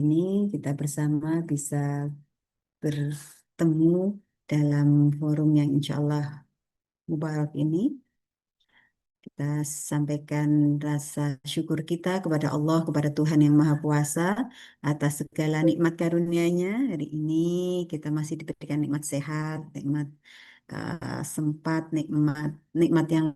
ini kita bersama bisa bertemu dalam forum yang insya Allah mubarak ini. Kita sampaikan rasa syukur kita kepada Allah, kepada Tuhan Yang Maha Kuasa atas segala nikmat karunia-Nya. Hari ini kita masih diberikan nikmat sehat, nikmat sempat, nikmat nikmat yang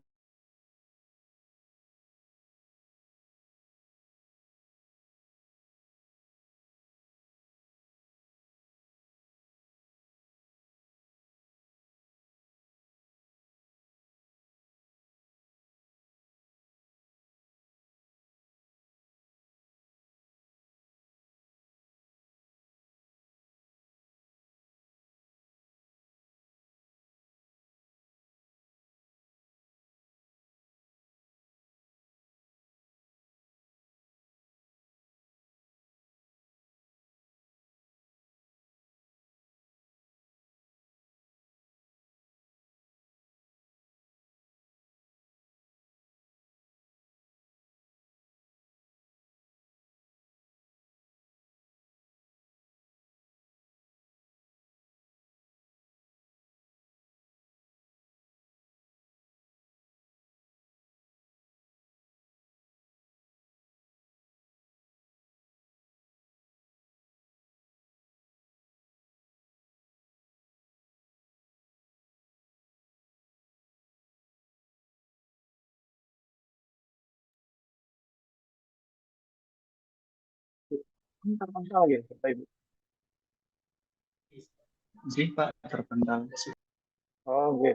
Terpantau ya, Bapak Ibu. Sih, Pak, terpantau. Oh, oke.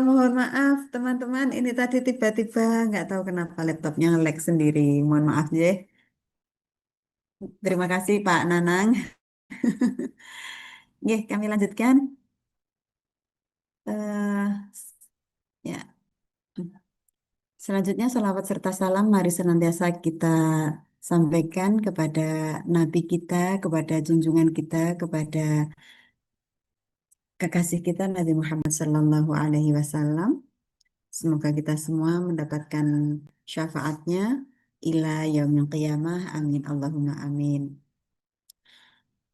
mohon maaf teman-teman, ini tadi tiba-tiba nggak tahu kenapa laptopnya nge-lag sendiri. Mohon maaf ya. Terima kasih Pak Nanang. Nggih, kami lanjutkan. eh ya, selanjutnya salawat serta salam mari senantiasa kita sampaikan kepada Nabi kita, kepada junjungan kita, kepada kekasih kita Nabi Muhammad Sallallahu Alaihi Wasallam. Semoga kita semua mendapatkan syafaatnya ila yaumil qiyamah. Amin. Allahumma amin.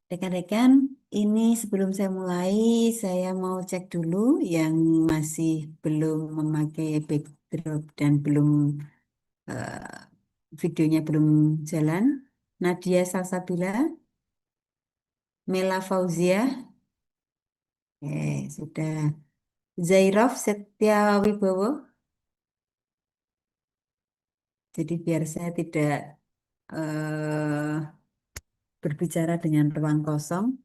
Rekan-rekan, ini sebelum saya mulai, saya mau cek dulu yang masih belum memakai backdrop dan belum videonya belum jalan. Nadia Salsabila, Mela Fauzia, sudah. Zairov Setia Wibowo. Jadi biar saya tidak eh, berbicara dengan ruang kosong.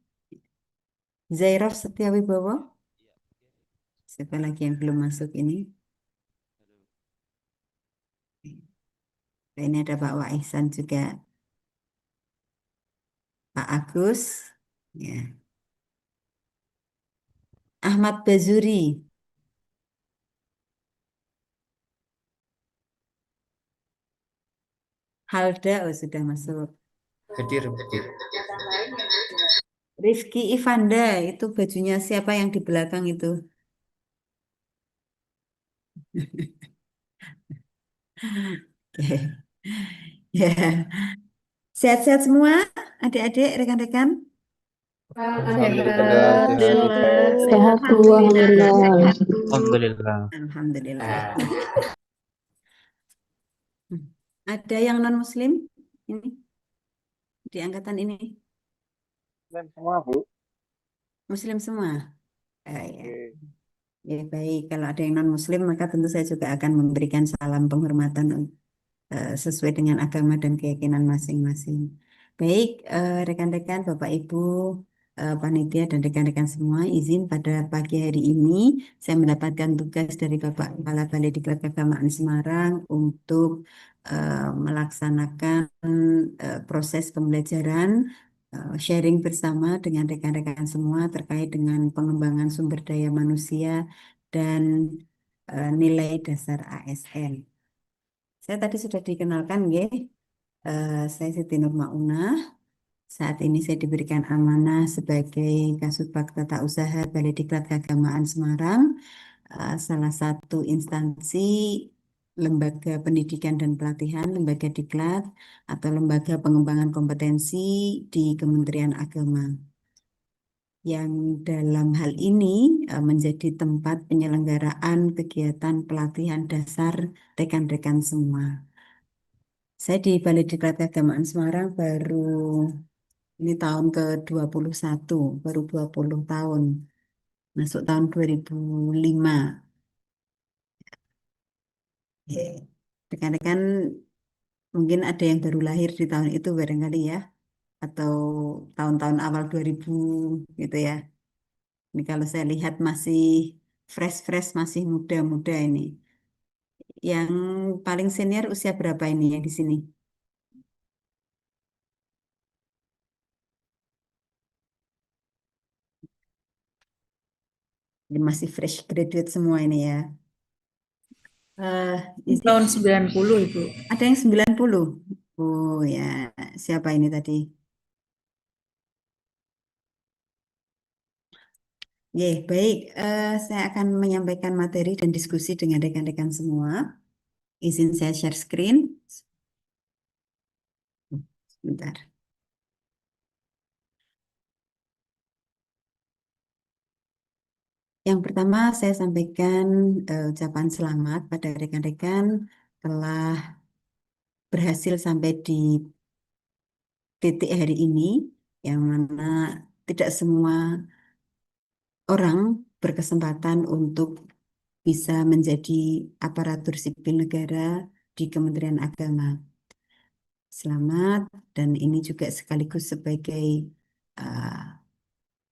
Zairov Setia Wibowo, siapa lagi yang belum masuk ini? Ini ada Pak Waisan juga, Pak Agus, ya. Ahmad Bazuri, Halda, oh sudah masuk. Hadir, hadir. Rifki Ivanda, itu bajunya siapa yang di belakang itu? Oke. Ya, sehat-sehat semua, adik-adik, rekan-rekan. Alhamdulillah Alhamdulillah, sehat. sehat. Sehat Bu, Alhamdulillah. Alhamdulillah. Alhamdulillah. Alhamdulillah. Ada yang non-Muslim ini di angkatan ini? Dan semua Bu. Muslim semua? Ya. Oke. Ya, baik. Kalau ada yang non-Muslim, maka tentu saya juga akan memberikan salam penghormatan sesuai dengan agama dan keyakinan masing-masing. Baik, rekan-rekan, Bapak Ibu, panitia dan rekan-rekan semua, izin pada pagi hari ini saya mendapatkan tugas dari Bapak Kepala Balai Diklat Keagamaan Semarang untuk melaksanakan proses pembelajaran sharing bersama dengan rekan-rekan semua terkait dengan pengembangan sumber daya manusia dan nilai dasar ASN. Saya tadi sudah dikenalkan, ya. Saya Siti Nur Maunah. Saat ini saya diberikan amanah sebagai Kasubag Tata Usaha Balai Diklat Keagamaan Semarang, salah satu instansi lembaga pendidikan dan pelatihan, lembaga diklat atau lembaga pengembangan kompetensi di Kementerian Agama. Yang dalam hal ini menjadi tempat penyelenggaraan kegiatan pelatihan dasar rekan-rekan semua. Saya di Balai Diklat Keagamaan Semarang baru ini tahun ke-21, baru 20 tahun, masuk tahun 2005. Ya. Rekan-rekan mungkin ada yang baru lahir di tahun itu barangkali ya, atau tahun-tahun awal 2000 gitu ya. Ini kalau saya lihat masih fresh-fresh, masih muda-muda ini. Yang paling senior usia berapa ini yang di sini? Ini masih fresh graduate semua ini ya. Izin, Tahun 90 Ibu. ada yang 90. Oh ya, siapa ini tadi? Ya, baik. Saya akan menyampaikan materi dan diskusi dengan rekan-rekan semua. Izin saya share screen. Sebentar. Yang pertama saya sampaikan ucapan selamat pada rekan-rekan telah berhasil sampai di titik hari ini, yang mana tidak semua orang berkesempatan untuk bisa menjadi aparatur sipil negara di Kementerian Agama. Selamat, dan ini juga sekaligus sebagai uh,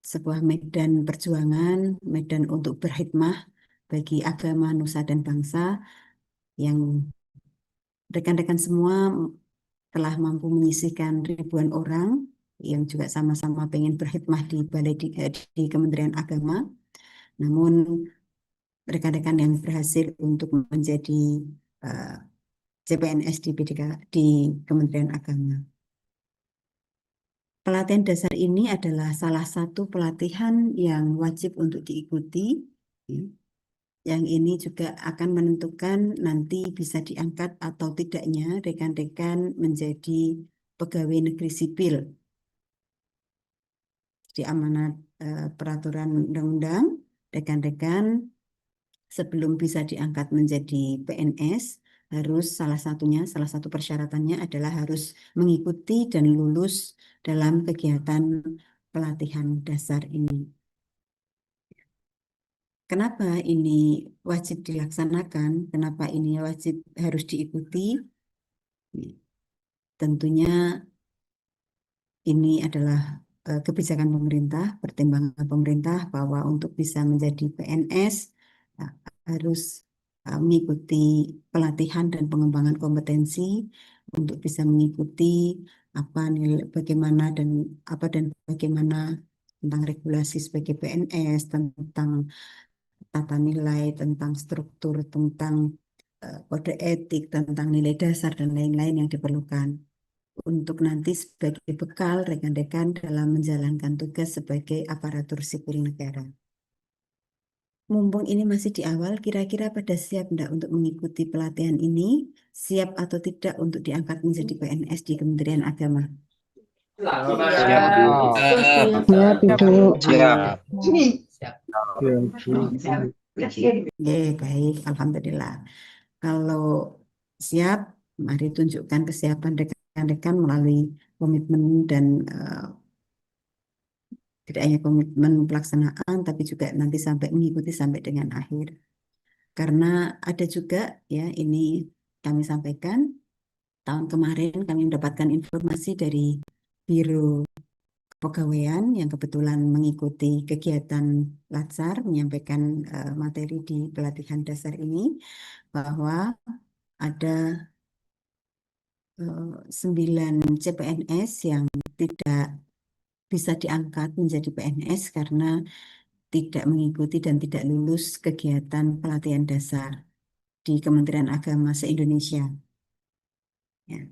sebuah medan perjuangan, medan untuk berkhidmah bagi agama, nusa, dan bangsa yang rekan-rekan semua telah mampu menyisihkan ribuan orang yang juga sama-sama pengen berkhidmah di di Kementerian Agama. Namun rekan-rekan yang berhasil untuk menjadi uh, CPNS di di Kementerian Agama. Pelatihan dasar ini adalah salah satu pelatihan yang wajib untuk diikuti. Ya. Yang ini juga akan menentukan nanti bisa diangkat atau tidaknya rekan-rekan menjadi pegawai negeri sipil. Di amanat peraturan undang-undang, rekan-rekan sebelum bisa diangkat menjadi PNS, harus salah satu persyaratannya adalah harus mengikuti dan lulus dalam kegiatan pelatihan dasar ini. Kenapa ini wajib dilaksanakan? Kenapa ini wajib harus diikuti? Tentunya ini adalah kebijakan pemerintah, pertimbangan pemerintah bahwa untuk bisa menjadi PNS harus mengikuti pelatihan dan pengembangan kompetensi untuk bisa mengikuti apa nilai bagaimana dan bagaimana tentang regulasi sebagai PNS, tentang tata nilai, tentang struktur, tentang kode etik, tentang nilai dasar dan lain-lain yang diperlukan untuk nanti sebagai bekal rekan-rekan dalam menjalankan tugas sebagai aparatur sipil negara. Mumpung ini masih di awal, kira-kira pada siap enggak untuk mengikuti pelatihan ini? Siap atau tidak untuk diangkat menjadi PNS di Kementerian Agama? Siap, Bu. Siap, Ibu. Siap. Siap, Oke, baik, Alhamdulillah. Kalau siap, mari tunjukkan kesiapan rekan-rekan melalui komitmen dan tidak hanya komitmen pelaksanaan, tapi juga nanti sampai mengikuti sampai dengan akhir. Karena ada juga ya ini kami sampaikan tahun kemarin kami mendapatkan informasi dari Biro Kepegawaian yang kebetulan mengikuti kegiatan Latsar menyampaikan materi di pelatihan dasar ini bahwa ada 9 CPNS yang tidak bisa diangkat menjadi PNS karena tidak mengikuti dan tidak lulus kegiatan pelatihan dasar di Kementerian Agama se-Indonesia. Ya,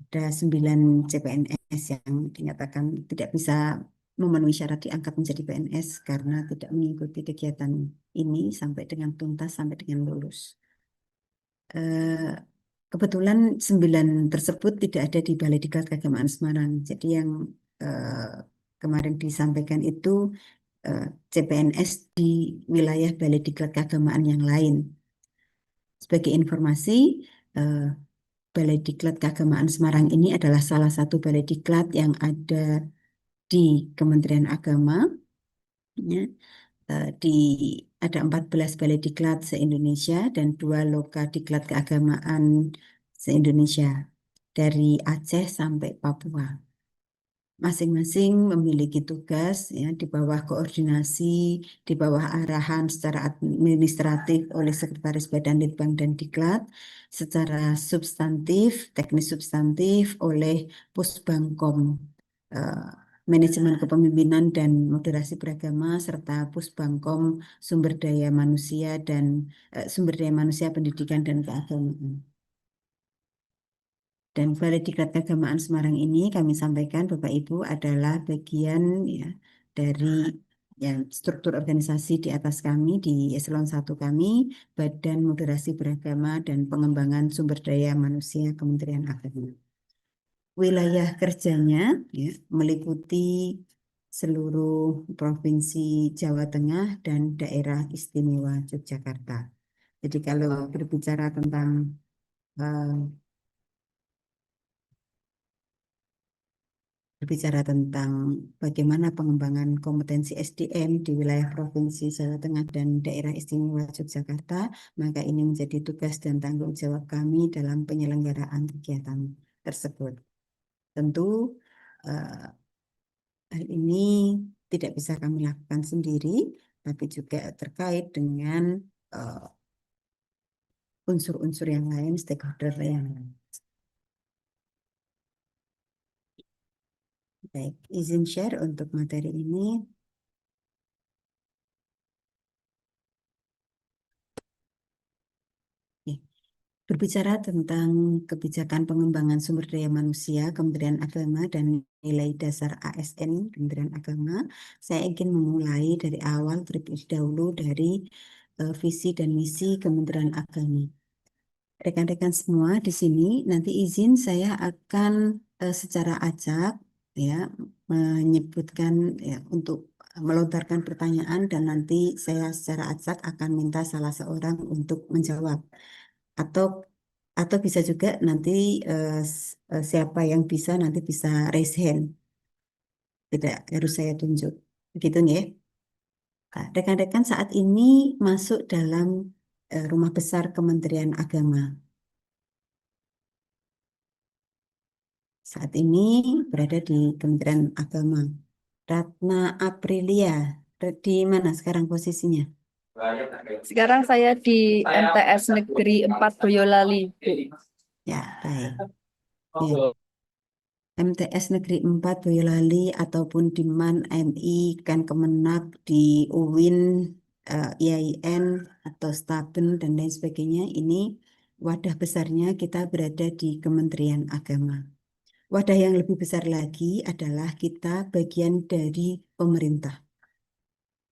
ada 9 CPNS yang dinyatakan tidak bisa memenuhi syarat diangkat menjadi PNS karena tidak mengikuti kegiatan ini sampai dengan tuntas, sampai dengan lulus. Kebetulan 9 tersebut tidak ada di Balai Diklat Keagamaan Semarang. Jadi yang kemarin disampaikan itu CPNS di wilayah Balai Diklat Keagamaan yang lain. Sebagai informasi, Balai Diklat Keagamaan Semarang ini adalah salah satu balai diklat yang ada di Kementerian Agama. Ya. Di ada 14 balai diklat se-Indonesia dan 2 loka diklat keagamaan se-Indonesia dari Aceh sampai Papua. Masing-masing memiliki tugas ya di bawah koordinasi, di bawah arahan secara administratif oleh Sekretaris Badan Litbang dan Diklat, secara substantif, teknis substantif oleh Pusbangkom, Manajemen Kepemimpinan dan Moderasi Beragama serta Pusbangkom Sumber Daya Manusia Pendidikan dan Keagamaan. Dan Balai Diklat Keagamaan Semarang ini kami sampaikan Bapak Ibu adalah bagian ya dari ya, struktur organisasi di atas kami di eselon 1 kami, Badan Moderasi Beragama dan Pengembangan Sumber Daya Manusia Kementerian Agama. Wilayah kerjanya ya, meliputi seluruh Provinsi Jawa Tengah dan Daerah Istimewa Yogyakarta. Jadi kalau berbicara tentang eh, berbicara tentang bagaimana pengembangan kompetensi SDM di wilayah Provinsi Jawa Tengah dan Daerah Istimewa Yogyakarta, maka ini menjadi tugas dan tanggung jawab kami dalam penyelenggaraan kegiatan tersebut. Tentu hal ini tidak bisa kami lakukan sendiri, tapi juga terkait dengan unsur-unsur yang lain, stakeholder yang lain. Baik, izin share untuk materi ini. Berbicara tentang kebijakan pengembangan sumber daya manusia Kementerian Agama dan nilai dasar ASN Kementerian Agama, saya ingin memulai dari awal terlebih dahulu dari visi dan misi Kementerian Agama. Rekan-rekan semua di sini nanti izin saya akan secara acak ya menyebutkan ya untuk melontarkan pertanyaan dan nanti saya secara acak akan minta salah seorang untuk menjawab atau bisa juga nanti siapa yang bisa nanti bisa raise hand, tidak harus saya tunjuk, begitu nih ya. Nah, rekan-rekan saat ini masuk dalam rumah besar Kementerian Agama. Saat ini berada di Kementerian Agama. Ratna Aprilia, di mana sekarang posisinya? Sekarang saya di MTS Negeri 4 Boyolali. Ya, baik. Ya. MTS Negeri 4 Boyolali ataupun di MAN, MI, kan Kemenak, di UIN, IAIN atau Staben dan lain sebagainya, ini wadah besarnya kita berada di Kementerian Agama. Wadah yang lebih besar lagi adalah kita bagian dari pemerintah.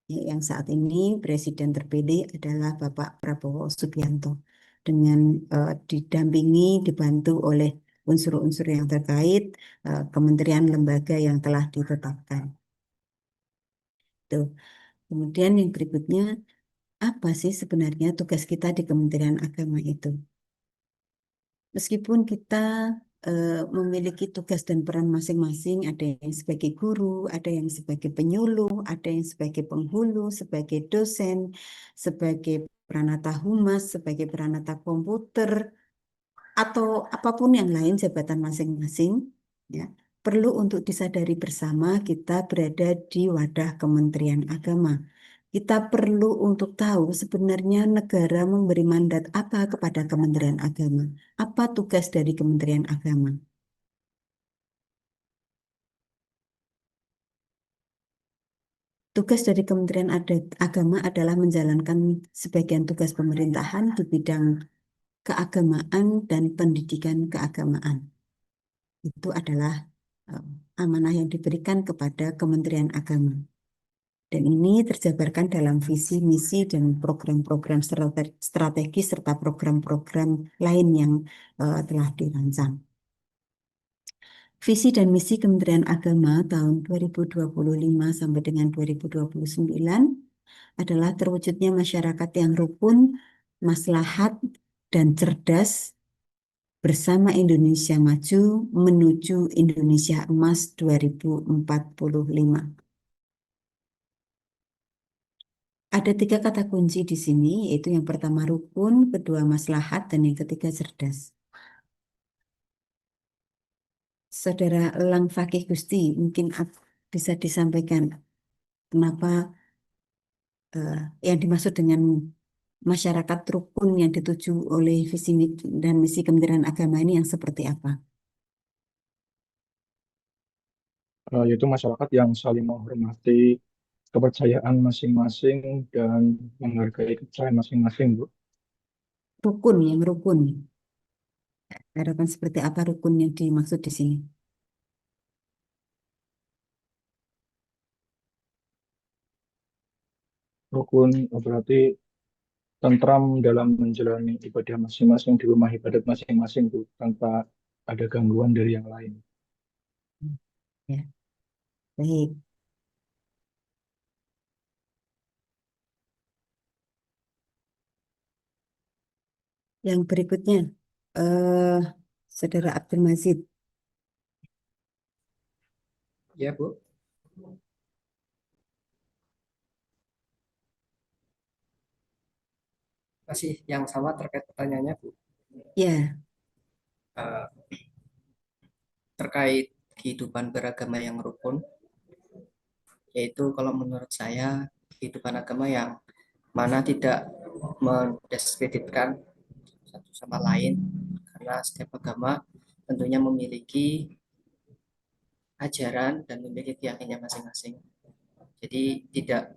Ya, yang saat ini Presiden terpilih adalah Bapak Prabowo Subianto dengan didampingi, dibantu oleh unsur-unsur yang terkait, kementerian lembaga yang telah ditetapkan. Tuh. Kemudian yang berikutnya, apa sih sebenarnya tugas kita di Kementerian Agama itu? Meskipun kita memiliki tugas dan peran masing-masing, ada yang sebagai guru, ada yang sebagai penyuluh, ada yang sebagai penghulu, sebagai dosen, sebagai peranata humas, sebagai peranata komputer, atau apapun yang lain jabatan masing-masing, ya, perlu untuk disadari bersama kita berada di wadah Kementerian Agama. Kita perlu untuk tahu sebenarnya negara memberi mandat apa kepada Kementerian Agama. Apa tugas dari Kementerian Agama? Tugas dari Kementerian Agama adalah menjalankan sebagian tugas pemerintahan di bidang keagamaan dan pendidikan keagamaan. Itu adalah amanah yang diberikan kepada Kementerian Agama. Dan ini terjabarkan dalam visi, misi, dan program-program strategi serta program-program lain yang telah dirancang. Visi dan misi Kementerian Agama tahun 2025 sampai dengan 2029 adalah terwujudnya masyarakat yang rukun, maslahat, dan cerdas bersama Indonesia Maju menuju Indonesia Emas 2045. Ada 3 kata kunci di sini, yaitu yang pertama rukun, kedua maslahat, dan yang ketiga cerdas. Saudara Elang Fakih Gusti, mungkin bisa disampaikan kenapa yang dimaksud dengan masyarakat rukun yang dituju oleh visi dan misi Kementerian Agama ini yang seperti apa? Yaitu masyarakat yang saling menghormati kepercayaan masing-masing dan menghargai kepercayaan masing-masing, Bu. Rukun, yang rukun. Harapan seperti apa rukun yang dimaksud di sini? Rukun berarti tentram dalam menjalani ibadah masing-masing di rumah ibadat masing-masing, Bu, tanpa ada gangguan dari yang lain. Ya, baik. Yang berikutnya, eh Saudara Abdul Mazid. Ya, Bu. Masih yang sama terkait pertanyaannya, Bu. Ya, Eh, terkait kehidupan beragama yang rukun, yaitu kalau menurut saya kehidupan agama yang mana tidak mendiskreditkan satu sama lain, karena setiap agama tentunya memiliki ajaran dan memiliki keyakinannya masing-masing. Jadi tidak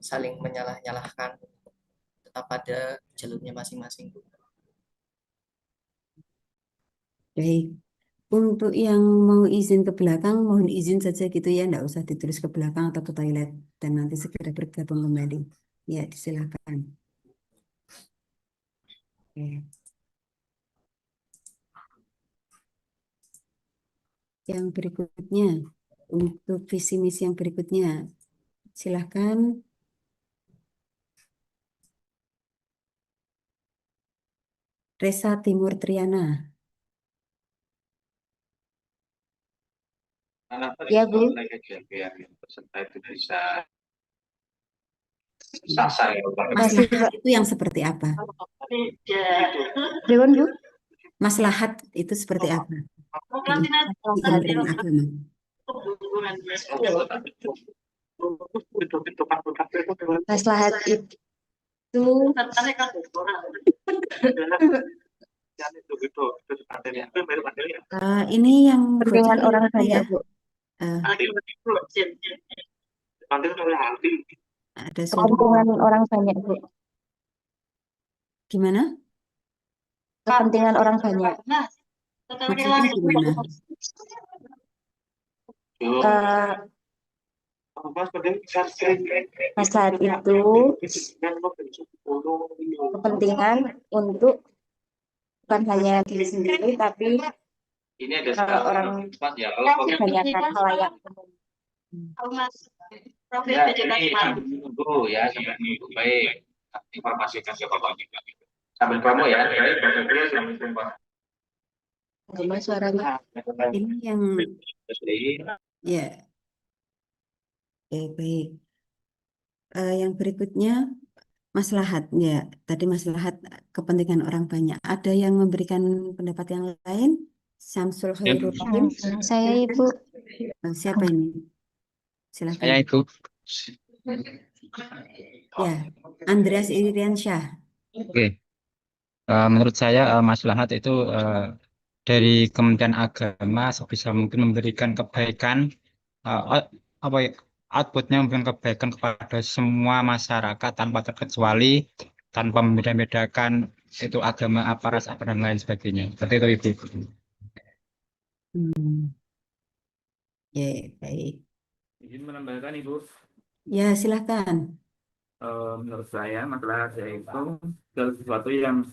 saling menyalah-nyalahkan, tetap pada jalurnya masing-masing. baik. Untuk yang mau izin ke belakang, mohon izin saja gitu ya, enggak usah ditulis ke belakang atau ke toilet, dan nanti segera bergabung kembali. Ya, disilakan. Oke. Yang berikutnya, untuk visi misi yang berikutnya, silakan. Resa Timur Triana. Ya, Bu. Biar peserta itu bisa sasar ya. Maslahat itu yang seperti apa? Pripun, Bu? Maslahat itu seperti apa? Di Kementerian Agama. Maslahat itu Yang itu materi apa baru materi ya. Ini yang Kepentingan bocor orang apa ya? banyak, Bu. Eh, Adil itu panggil oleh hati. ada suara Kepentingan orang banyak, Bu. gimana? Kepentingan orang banyak. Maksudnya gimana? Eh, Maslahat itu kepentingan untuk bukan hanya diri sendiri, tapi Ini ada orang tempat ya. Kalau kebanyakan halayak umum. ya, ini tunggu ya sampai minggu baik. Informasikan ke Bapak juga. Sambil promo ya. Baik, Bapak Ibu, selamat jumpa. Gimana suaranya? Ini yang Jadi, ya, baik. Yang berikutnya maslahat ya. Tadi maslahat kepentingan orang banyak. Ada yang memberikan pendapat yang lain? Syamsul Khairul Rahim. Saya Ibu. Siapa ini? Saya Silakan. itu. Ya, Andreas Iriansyah. Oke. Menurut saya maslahat itu dari Kementerian Agama sebisa mungkin memberikan kebaikan, apa ya, outputnya memberikan kebaikan kepada semua masyarakat tanpa terkecuali, tanpa membeda-bedakan itu agama apa, ras apa dan lain sebagainya. Seperti itu Ibu. Hmm, ya, baik. Izin menambahkan Ibu, Ya, silakan. menurut saya masalah yaitu segala sesuatu yang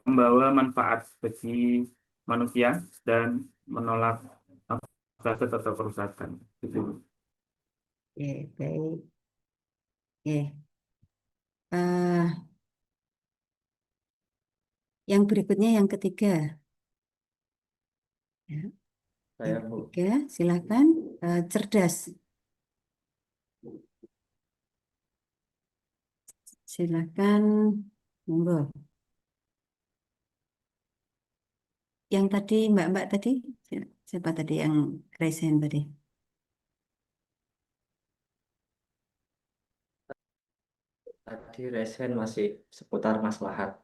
membawa manfaat bagi manusia dan menolak fasad atau kerusakan. Gitu. Ya, baik. Ya. Yang berikutnya yang ketiga. Ya, Saya, yang Bu. ketiga, silakan. Cerdas. Silakan. Monggo. Yang tadi Mbak-mbak tadi, siapa tadi yang raise hand tadi? Tadi resen masih seputar maslahat.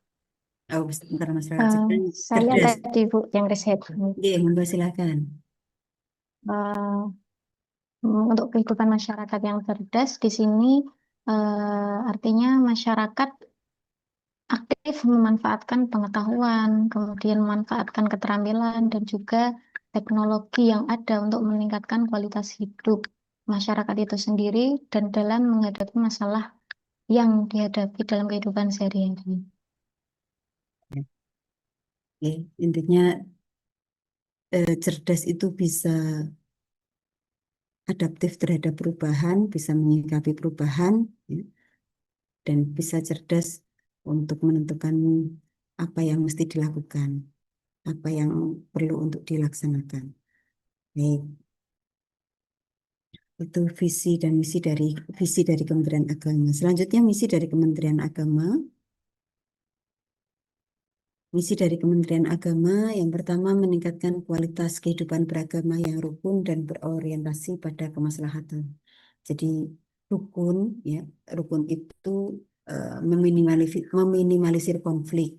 Oh, sebentar masyarakat sekarang Saya cerdas. tadi Bu yang riset. Oke, monggo silakan. Eh, untuk kehidupan masyarakat yang cerdas di sini artinya masyarakat aktif memanfaatkan pengetahuan, kemudian memanfaatkan keterampilan dan juga teknologi yang ada untuk meningkatkan kualitas hidup masyarakat itu sendiri dan dalam menghadapi masalah yang dihadapi dalam kehidupan sehari-hari. Oke, intinya cerdas itu bisa adaptif terhadap perubahan, bisa menyikapi perubahan, ya, dan bisa cerdas untuk menentukan apa yang mesti dilakukan, apa yang perlu untuk dilaksanakan. Baik, itu visi dari Kementerian Agama. Selanjutnya misi dari Kementerian Agama. Misi dari Kementerian Agama yang pertama meningkatkan kualitas kehidupan beragama yang rukun dan berorientasi pada kemaslahatan. Jadi rukun ya, rukun itu meminimalisir konflik.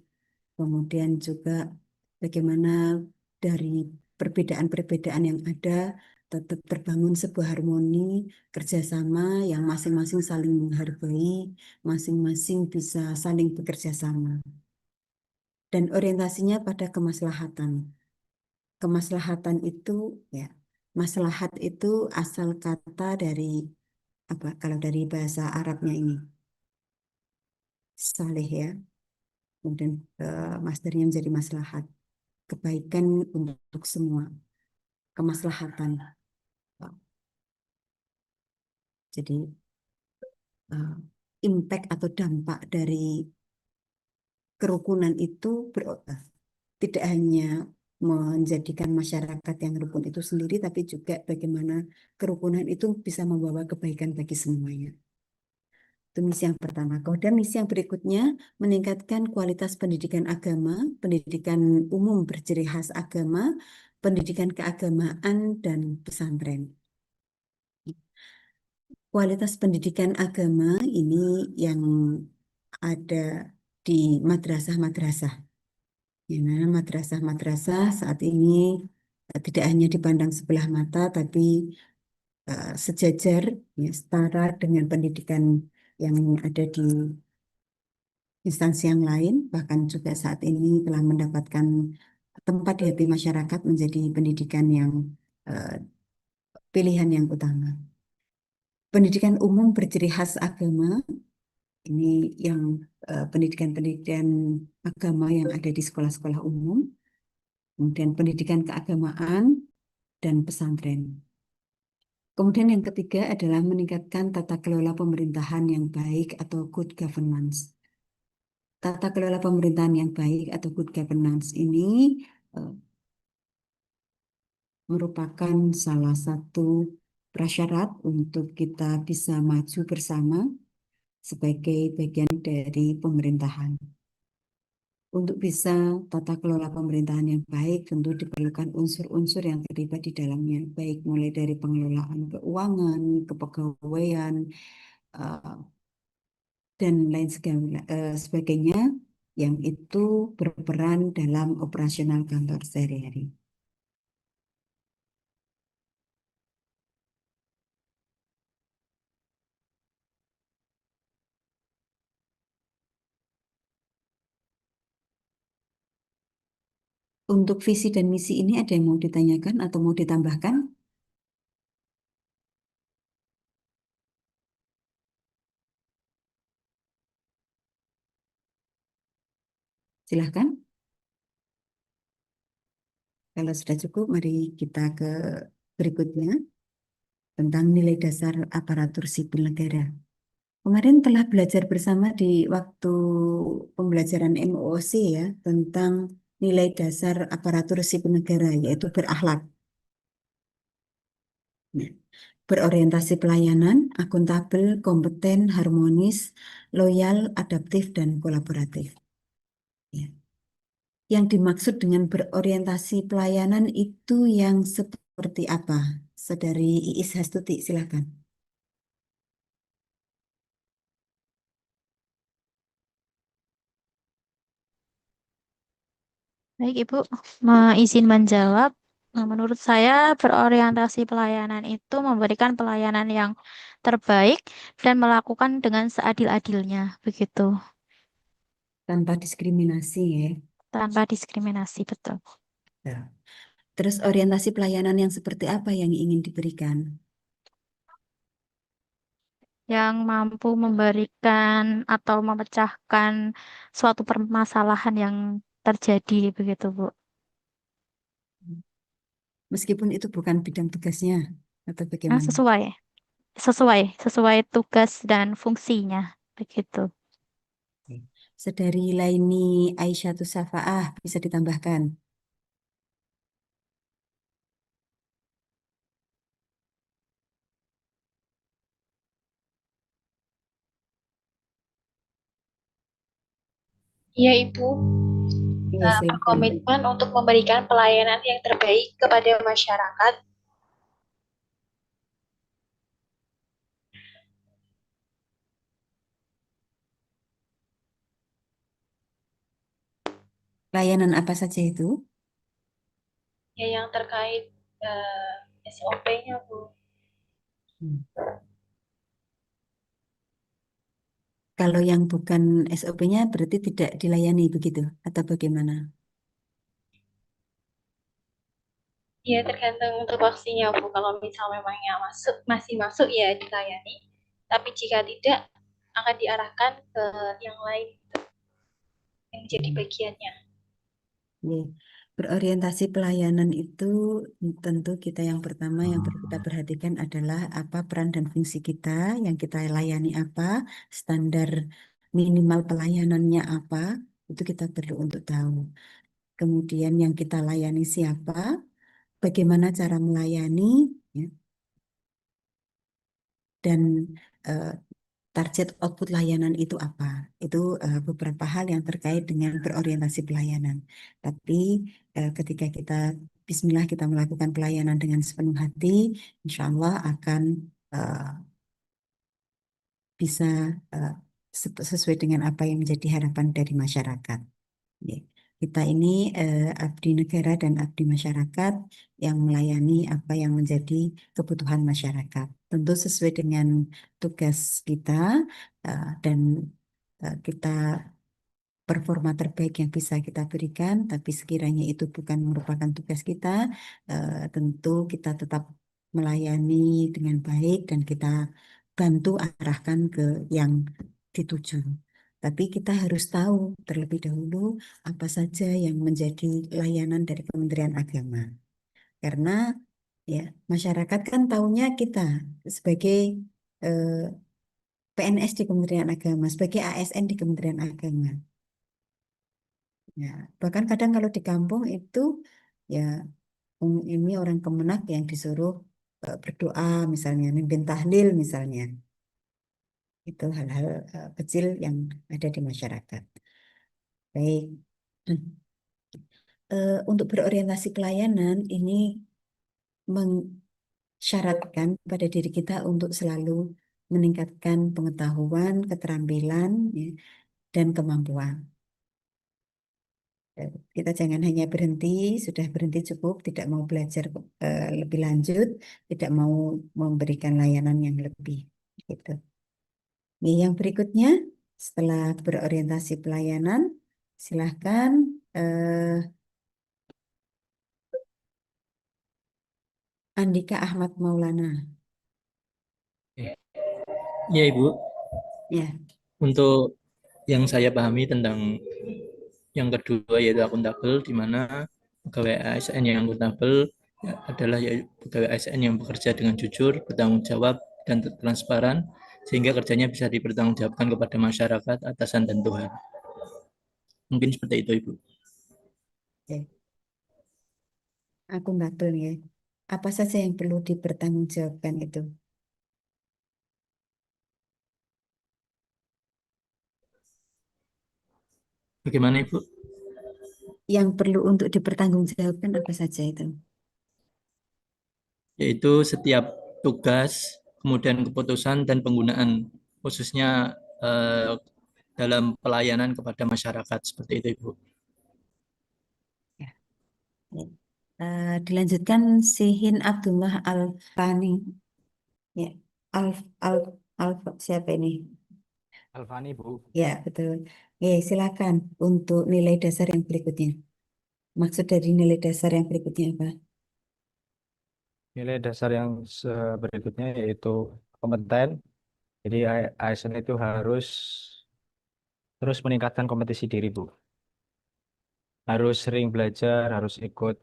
Kemudian juga bagaimana dari perbedaan-perbedaan yang ada tetap terbangun sebuah harmoni kerjasama yang masing-masing saling menghargai, masing-masing bisa saling bekerja sama dan orientasinya pada kemaslahatan. Kemaslahatan itu ya, maslahat itu asal kata dari apa? Kalau dari bahasa Arabnya ini saleh ya, kemudian masdarnya menjadi maslahat, kebaikan untuk semua, kemaslahatan. Jadi eh, impact atau dampak dari kerukunan itu tidak hanya menjadikan masyarakat yang rukun itu sendiri, tapi juga bagaimana kerukunan itu bisa membawa kebaikan bagi semuanya. Itu misi yang pertama. Kemudian misi yang berikutnya, meningkatkan kualitas pendidikan agama, pendidikan umum berciri khas agama, pendidikan keagamaan, dan pesantren. Kualitas pendidikan agama ini yang ada di madrasah-madrasah. Ya, nah, madrasah-madrasah saat ini tidak hanya dipandang sebelah mata, tapi sejajar, ya, setara dengan pendidikan yang ada di instansi yang lain, bahkan juga saat ini telah mendapatkan tempat di hati masyarakat menjadi pendidikan yang eh, pilihan yang utama. Pendidikan umum berciri khas agama, ini yang pendidikan-pendidikan agama yang ada di sekolah-sekolah umum, kemudian pendidikan keagamaan, dan pesantren. Kemudian yang ketiga adalah meningkatkan tata kelola pemerintahan yang baik atau good governance. Tata kelola pemerintahan yang baik atau good governance ini eh, merupakan salah satu prasyarat untuk kita bisa maju bersama sebagai bagian dari pemerintahan. Untuk bisa tata kelola pemerintahan yang baik, tentu diperlukan unsur-unsur yang terlibat di dalamnya, baik mulai dari pengelolaan keuangan, kepegawaian, eh, dan lain sebagainya, yang itu berperan dalam operasional kantor sehari-hari. Untuk visi dan misi ini ada yang mau ditanyakan atau mau ditambahkan? Silahkan. Kalau sudah cukup, mari kita ke berikutnya tentang nilai dasar aparatur sipil negara. Kemarin telah belajar bersama di waktu pembelajaran MOOC ya tentang nilai dasar aparatur sipil negara yaitu berakhlak. Nah, berorientasi pelayanan, akuntabel, kompeten, harmonis, loyal, adaptif, dan kolaboratif. Ya. Yang dimaksud dengan berorientasi pelayanan itu yang seperti apa? Saudari Iis Hastuti, silakan. Baik, Ibu, izin menjawab. Nah, menurut saya, berorientasi pelayanan itu memberikan pelayanan yang terbaik dan melakukan dengan seadil-adilnya, begitu, Tanpa diskriminasi ya. tanpa diskriminasi, betul. Ya. Terus orientasi pelayanan yang seperti apa yang ingin diberikan? Yang mampu memberikan atau memecahkan suatu permasalahan yang terjadi, begitu, Bu. Meskipun itu bukan bidang tugasnya atau Nah, bagaimana? sesuai tugas dan fungsinya, begitu. Saudari Laini Aisyah Safaah bisa ditambahkan. Iya, Ibu, Ya, silakan. berkomitmen untuk memberikan pelayanan yang terbaik kepada masyarakat. Layanan apa saja itu? Ya, yang terkait SOP-nya, Bu. Hmm. Kalau yang bukan SOP-nya berarti tidak dilayani begitu atau bagaimana? Ya, tergantung untuk vaksinnya, Bu. Kalau misal memangnya masih masuk ya dilayani. Tapi jika tidak, akan diarahkan ke yang lain yang menjadi bagiannya. Ya. Berorientasi pelayanan itu tentu kita yang pertama yang perlu kita perhatikan adalah apa peran dan fungsi kita, yang kita layani apa, standar minimal pelayanannya apa, itu kita perlu untuk tahu. Kemudian yang kita layani siapa, bagaimana cara melayani, ya, dan eh, target output layanan itu apa. Itu beberapa hal yang terkait dengan berorientasi pelayanan. Tapi ketika kita Bismillah kita melakukan pelayanan dengan sepenuh hati, insya Allah akan eh, bisa eh, sesuai dengan apa yang menjadi harapan dari masyarakat. Ya. Kita ini abdi negara dan abdi masyarakat yang melayani apa yang menjadi kebutuhan masyarakat. Tentu sesuai dengan tugas kita dan kita performa terbaik yang bisa kita berikan, tapi sekiranya itu bukan merupakan tugas kita, tentu kita tetap melayani dengan baik dan kita bantu arahkan ke yang dituju. Tapi kita harus tahu terlebih dahulu apa saja yang menjadi layanan dari Kementerian Agama. Karena ya masyarakat kan taunya kita sebagai eh, PNS di Kementerian Agama, sebagai ASN di Kementerian Agama. Ya, bahkan kadang kalau di kampung itu ya ini orang Kemenak yang disuruh berdoa misalnya, mimpin tahlil misalnya. Itu hal-hal kecil yang ada di masyarakat. Baik. Untuk berorientasi pelayanan ini mensyaratkan pada diri kita untuk selalu meningkatkan pengetahuan, keterampilan, ya, dan kemampuan. Kita jangan hanya berhenti, sudah berhenti cukup, tidak mau belajar lebih lanjut, tidak mau memberikan layanan yang lebih. Gitu. Ini yang berikutnya, setelah berorientasi pelayanan, silahkan Andika Ahmad Maulana. Ya, Ibu. Ya. Untuk yang saya pahami tentang yang kedua yaitu akuntabel, di mana pegawai ASN yang akuntabel adalah pegawai ASN yang bekerja dengan jujur, bertanggung jawab, dan transparan, sehingga kerjanya bisa dipertanggungjawabkan kepada masyarakat, atasan, dan Tuhan. Mungkin seperti itu, Ibu. Oke. Akuntabel ya. Apa saja yang perlu dipertanggungjawabkan itu? Bagaimana, Ibu? Yang perlu untuk dipertanggungjawabkan apa saja itu? Yaitu setiap tugas, kemudian keputusan dan penggunaan, khususnya dalam pelayanan kepada masyarakat, seperti itu, Ibu. Ya. Dilanjutkan Sihin Abdullah Alfani. Ya, Alf, Alf, Alf, siapa ini? Alfani, Bu. Ya, betul. Silakan untuk nilai dasar yang berikutnya. Maksud dari nilai dasar yang berikutnya apa? Nilai dasar yang berikutnya yaitu kompeten. Jadi ASN itu harus terus meningkatkan kompetisi diri, Bu. Harus sering belajar, harus ikut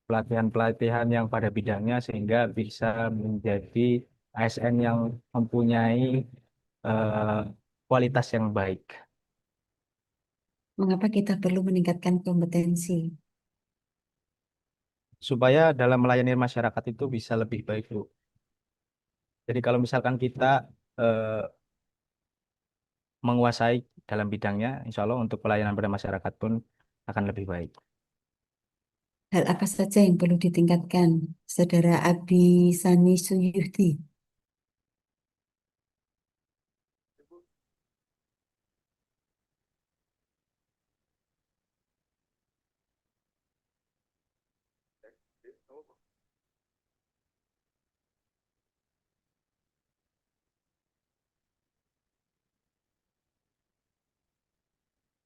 pelatihan-pelatihan yang pada bidangnya sehingga bisa menjadi ASN yang mempunyai eh, kualitas yang baik. Mengapa kita perlu meningkatkan kompetensi? Supaya dalam melayani masyarakat itu bisa lebih baik, Bu. Jadi kalau misalkan kita eh, menguasai dalam bidangnya, insya Allah untuk pelayanan pada masyarakat pun akan lebih baik. Hal apa saja yang perlu ditingkatkan, Saudara Abdi Sani Suyuti?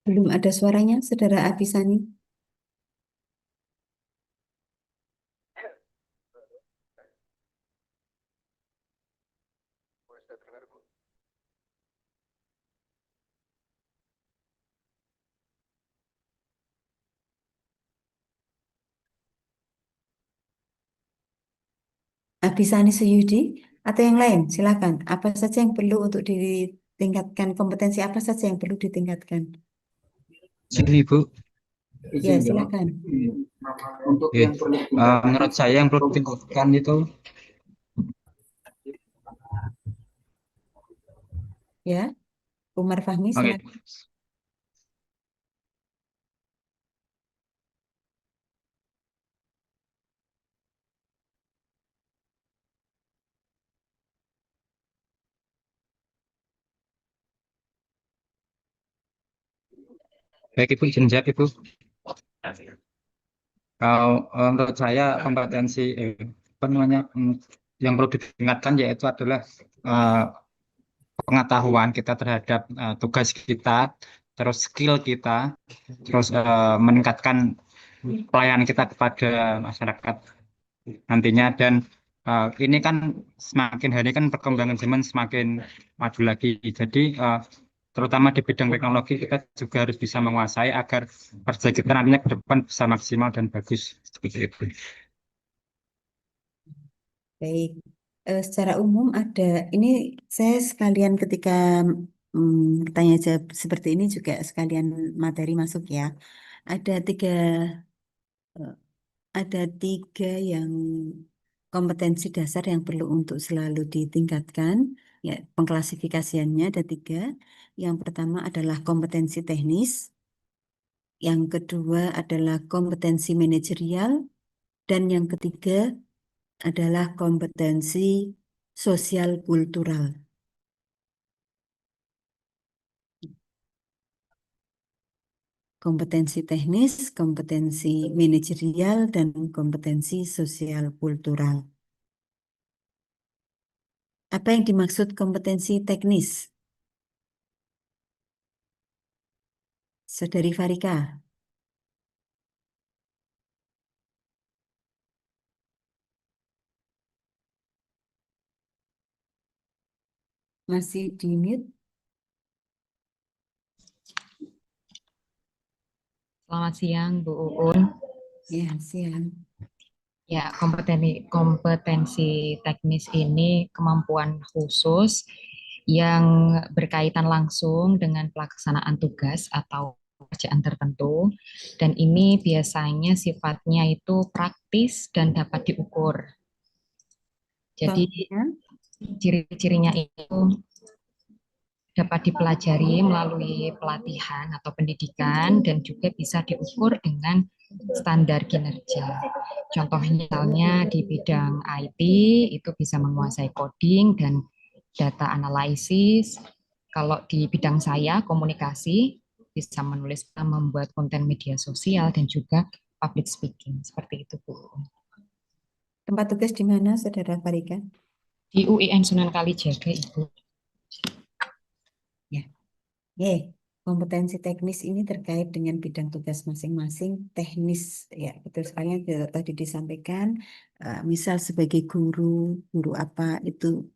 Belum ada suaranya, Saudara Abdi Sani? Abdi Sani Suyudi atau yang lain, silakan. Apa saja yang perlu untuk ditingkatkan, kompetensi apa saja yang perlu ditingkatkan? Sini, Ibu. Ya, silakan. Oke. Menurut saya yang perlu ditingkatkan itu Ya, Umar Fahmi, oke. silakan. Baik, Ibu, izin jawab, Ibu. Kalau menurut saya kompetensi apa namanya yang perlu ditingkatkan yaitu adalah eh, pengetahuan kita terhadap tugas kita, terus skill kita, terus meningkatkan pelayanan kita kepada masyarakat nantinya. Dan ini kan semakin hari kan perkembangan zaman semakin maju lagi. Jadi terutama di bidang teknologi kita juga harus bisa menguasai agar kerja kita nantinya ke depan bisa maksimal dan bagus seperti itu. Baik. Secara umum ada ini saya sekalian ketika tanya jawab seperti ini juga sekalian materi masuk ya. Ada tiga eh, ada tiga yang kompetensi dasar yang perlu untuk selalu ditingkatkan. Ya, pengklasifikasiannya ada tiga. Yang pertama adalah kompetensi teknis, yang kedua adalah kompetensi manajerial, dan yang ketiga adalah kompetensi sosial kultural. Kompetensi teknis, kompetensi manajerial, dan kompetensi sosial kultural. Apa yang dimaksud kompetensi teknis? Saudari Farika, masih di mute? Selamat siang, Bu Uun. Ya, siang. Ya, kompetensi teknis ini kemampuan khusus yang berkaitan langsung dengan pelaksanaan tugas atau pekerjaan tertentu, dan ini biasanya sifatnya itu praktis dan dapat diukur. Jadi, Contohnya? ciri-cirinya itu dapat dipelajari melalui pelatihan atau pendidikan dan juga bisa diukur dengan standar kinerja. Contohnya misalnya di bidang IT itu bisa menguasai coding dan data analisis. Kalau di bidang saya komunikasi bisa menulis, membuat konten media sosial dan juga public speaking. Seperti itu, Bu. Tempat tugas di mana, Saudara Farika? Di UIN Sunan Kalijaga, Ibu. Ya. Kompetensi teknis ini terkait dengan bidang tugas masing-masing teknis, ya betul sekali yang tadi disampaikan. Misal sebagai guru apa itu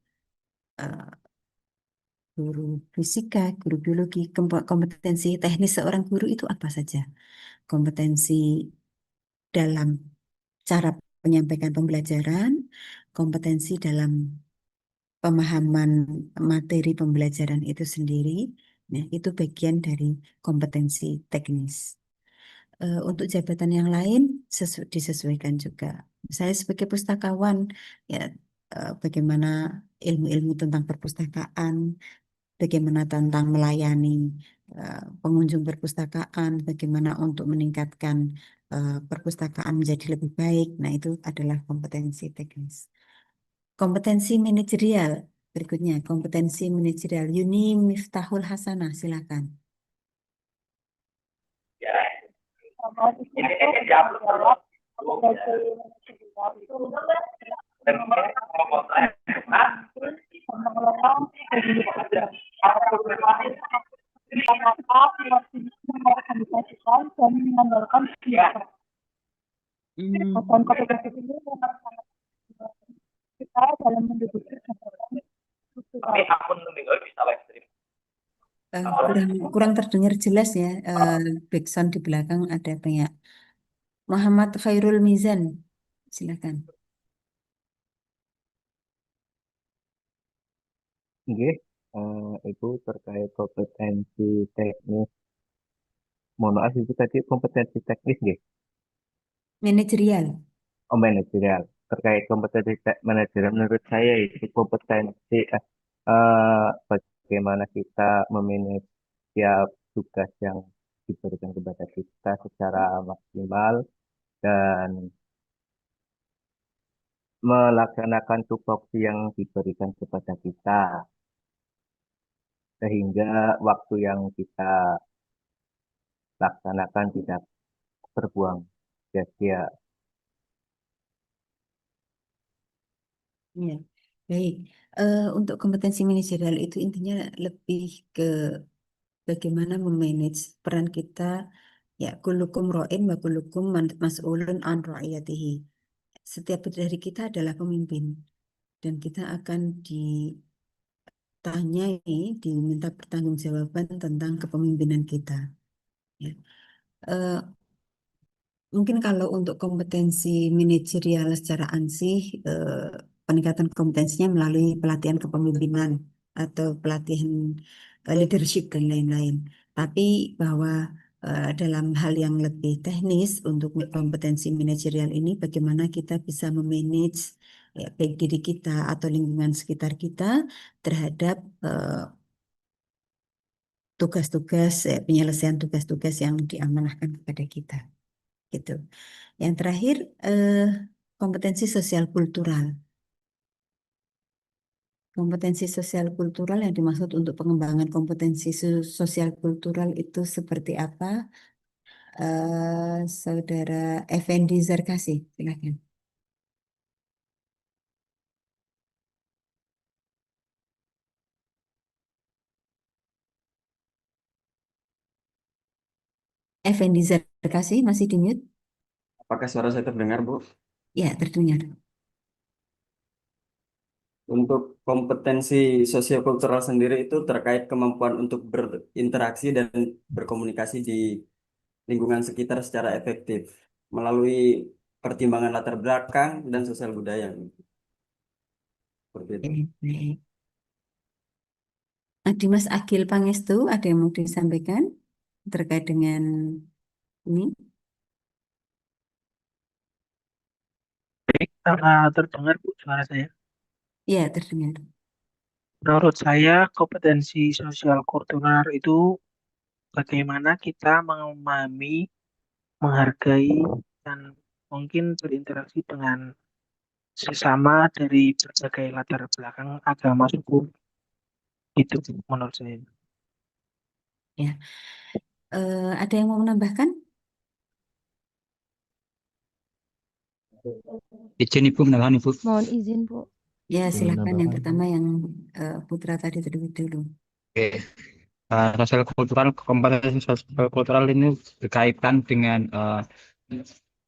guru fisika, guru biologi, kompetensi teknis seorang guru itu apa saja? Kompetensi dalam cara menyampaikan pembelajaran, kompetensi dalam pemahaman materi pembelajaran itu sendiri. Nah, itu bagian dari kompetensi teknis. Untuk jabatan yang lain disesuaikan juga. Saya sebagai pustakawan, ya bagaimana ilmu-ilmu tentang perpustakaan, bagaimana tentang melayani pengunjung perpustakaan, bagaimana untuk meningkatkan perpustakaan menjadi lebih baik. Nah, itu adalah kompetensi teknis. Kompetensi manajerial berikutnya, kompetensi manajerial. Yuni Miftahul Hasanah, silakan. Kita dalam menduduki akun bisa live stream. Kurang terdengar jelas ya, backsound di belakang ada banyak. Muhammad Khairul Mizan, silakan. Oke, itu terkait kompetensi teknis. Mohon maaf, itu tadi kompetensi teknis, nggih. Manajerial. Oh, manajerial. Terkait kompetensi manajerial, menurut saya itu kompetensi bagaimana kita memanage setiap tugas yang diberikan kepada kita secara maksimal dan melaksanakan tupoksi yang diberikan kepada kita sehingga waktu yang kita laksanakan tidak terbuang sia-sia. Ya, baik. Untuk kompetensi manajerial itu intinya lebih ke bagaimana memanage peran kita. Ya, kulukum ro'in wa kulukum mas'ulun an ra'iyatihi. Setiap dari kita adalah pemimpin dan kita akan ditanyai, diminta pertanggungjawaban tentang kepemimpinan kita. Ya. Eh, Mungkin kalau untuk kompetensi manajerial secara ansih, peningkatan kompetensinya melalui pelatihan kepemimpinan atau pelatihan leadership dan lain-lain. Tapi bahwa dalam hal yang lebih teknis untuk kompetensi manajerial ini, bagaimana kita bisa memanage ya, baik diri kita atau lingkungan sekitar kita terhadap tugas-tugas, penyelesaian tugas-tugas yang diamanahkan kepada kita. Gitu. Yang terakhir, kompetensi sosial kultural. Kompetensi sosial kultural yang dimaksud untuk pengembangan kompetensi sosial kultural itu seperti apa? Saudara Effendi Zarkasi, silakan. Effendi Zarkasi masih di mute? Apakah suara saya terdengar, Bu? Ya, terdengar. Untuk kompetensi sosiokultural sendiri itu terkait kemampuan untuk berinteraksi dan berkomunikasi di lingkungan sekitar secara efektif melalui pertimbangan latar belakang dan sosial budaya. Seperti itu. Baik. Dimas Agil Pangestu, ada yang mau disampaikan terkait dengan ini? Baik, terdengar Bu suara saya. Ya, terdengar. Menurut saya, kompetensi sosial kultural itu bagaimana kita memahami, menghargai, dan mungkin berinteraksi dengan sesama dari berbagai latar belakang agama suku. Itu menurut saya. Ya. Ada yang mau menambahkan? Izin Ibu, menambahkan Ibu. Mohon izin, Bu. Ya, Izin silakan. Yang menambahkan, Bu. pertama yang Putra tadi terlebih dulu. Oke. Sosial kultural, kompetensi sosial kultural ini berkaitan dengan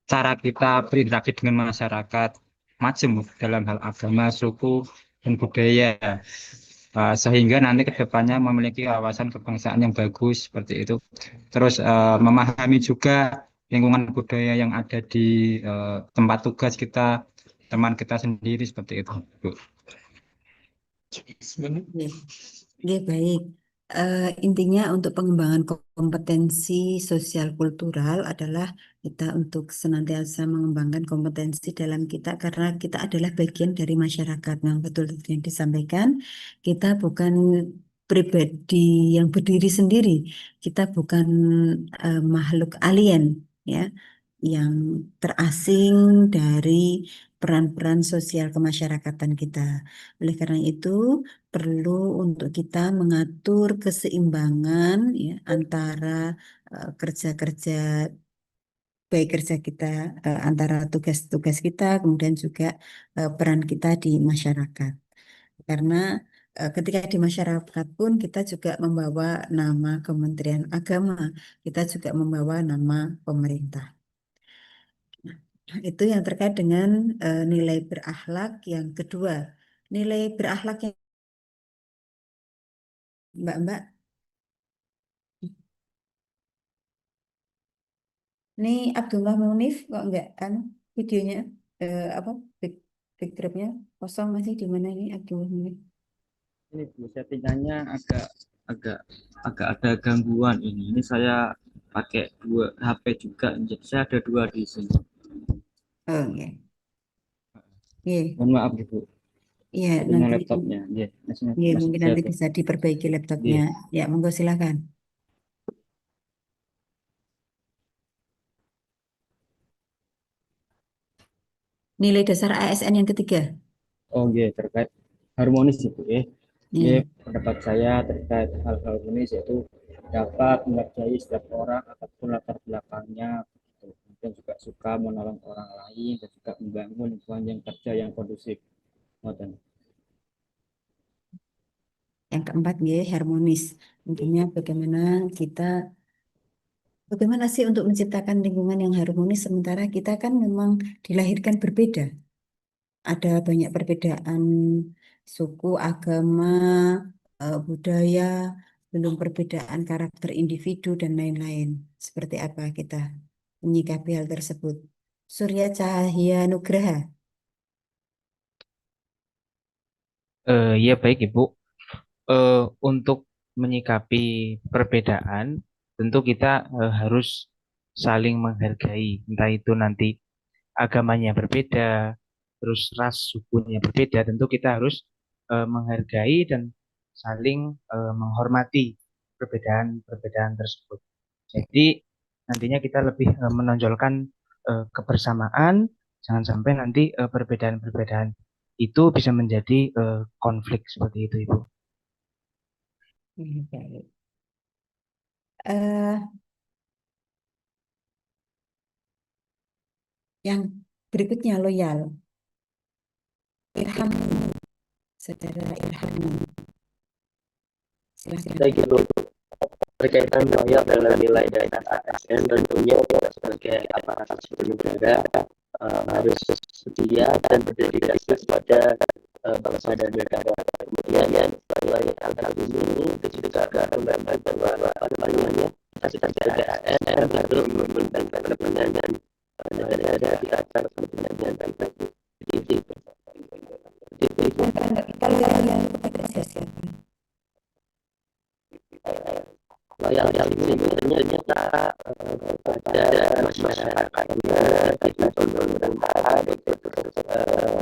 cara kita berinteraksi dengan masyarakat macam dalam hal agama, suku, dan budaya. Sehingga nanti ke depannya memiliki wawasan kebangsaan yang bagus seperti itu. Terus memahami juga lingkungan budaya yang ada di tempat tugas kita, teman kita sendiri seperti itu, Bu. Ya, baik. Intinya untuk pengembangan kompetensi sosial kultural adalah kita untuk senantiasa mengembangkan kompetensi dalam kita karena kita adalah bagian dari masyarakat. Memang betul tadi yang disampaikan, kita bukan pribadi yang berdiri sendiri. Kita bukan makhluk alien, ya, yang terasing dari peran-peran sosial kemasyarakatan kita. Oleh karena itu, perlu untuk kita mengatur keseimbangan ya, antara kerja-kerja baik kerja kita antara tugas-tugas kita kemudian juga peran kita di masyarakat. Karena ketika di masyarakat pun kita juga membawa nama Kementerian Agama, kita juga membawa nama pemerintah. Itu yang terkait dengan nilai berakhlak yang kedua. Nilai berakhlak yang Mbak-mbak, ini Abdullah Munif kok enggak videonya apa backdropnya kosong masih di mana ini Abdullah Munif? Ini Bu, settingannya agak agak agak ada gangguan ini. Ini saya pakai dua HP juga, jadi saya ada dua di sini. Oh iya. Iya. Mohon maaf Bu. Iya, Satunya nanti laptopnya. Iya, iya, masih mungkin saya nanti tuh. bisa diperbaiki laptopnya. Iya. Ya, monggo silakan. Nilai dasar ASN yang ketiga. Oh iya, terkait harmonis itu ya. Ini Iya. pendapat saya terkait hal-hal harmonis yaitu dapat menghargai setiap orang apapun latar belakangnya. dan juga suka menolong orang lain dan juga membangun lingkungan yang kerja yang kondusif. Ngoten. Yang keempat, ya, harmonis. Intinya bagaimana sih untuk menciptakan lingkungan yang harmonis sementara kita kan memang dilahirkan berbeda. Ada banyak perbedaan suku, agama, budaya, belum perbedaan karakter individu dan lain-lain. Seperti apa kita menyikapi hal tersebut? Surya Cahaya Nugraha. Ya baik Ibu. Untuk menyikapi perbedaan, tentu kita harus saling menghargai, entah itu nanti agamanya berbeda, terus ras sukunya berbeda, tentu kita harus menghargai dan saling menghormati perbedaan-perbedaan tersebut. Jadi nantinya kita lebih menonjolkan kebersamaan, jangan sampai nanti perbedaan-perbedaan itu bisa menjadi konflik seperti itu, Ibu. Baik. Eh, yang berikutnya loyal. Irham, saudara Irham. Silahkan. Baik Ibu, berkaitan loyal dengan nilai dan ASN tentunya kita sebagai aparatur sipil negara harus setia dan berdedikasi pada bangsa dan negara. Kemudian selain hal ini kita juga akan membantu bahwa kita sebagai ASN harus memberikan kepentingan negara kita akan kepentingan yang baik. Kalau yang kepada siapa? Loyal ini sebenarnya kita kepada masyarakatnya, kita pemerintah, itu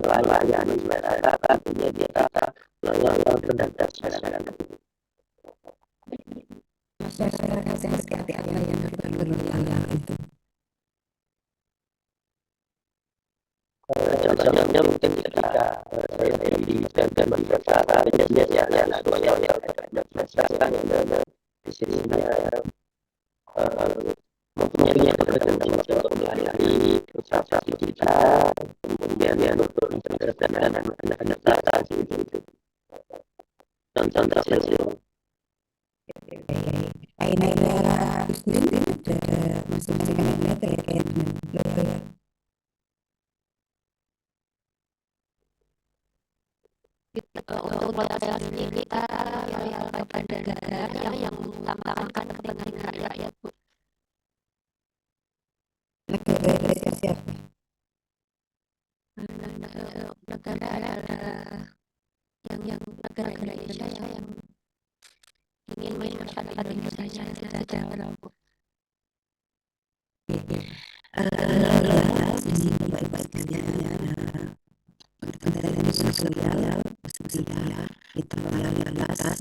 melayani masyarakat, punya kita loyal terhadap masyarakat. Masyarakat seperti apa yang berloyal itu? Contohnya mungkin ketika saya dilibatkan masyarakat, biasanya loyal terhadap masyarakat di sini mempunyai kepentingan untuk melayani usaha kita, kemudian untuk menceritakan anak-anak kita itu contoh saja. Aina sendiri ada masing-masing Aina terkait dengan loyal. Untuk loyal sendiri kita loyal kepada negara yang mengutamakan kepentingan rakyat, Bu. Negara siapa? Negara adalah yang negara Indonesia yang ingin masyarakat Indonesia sejahtera, Bu. Loyal di sini Bapak sekalian, pengertian sosial setia, kita loyalitas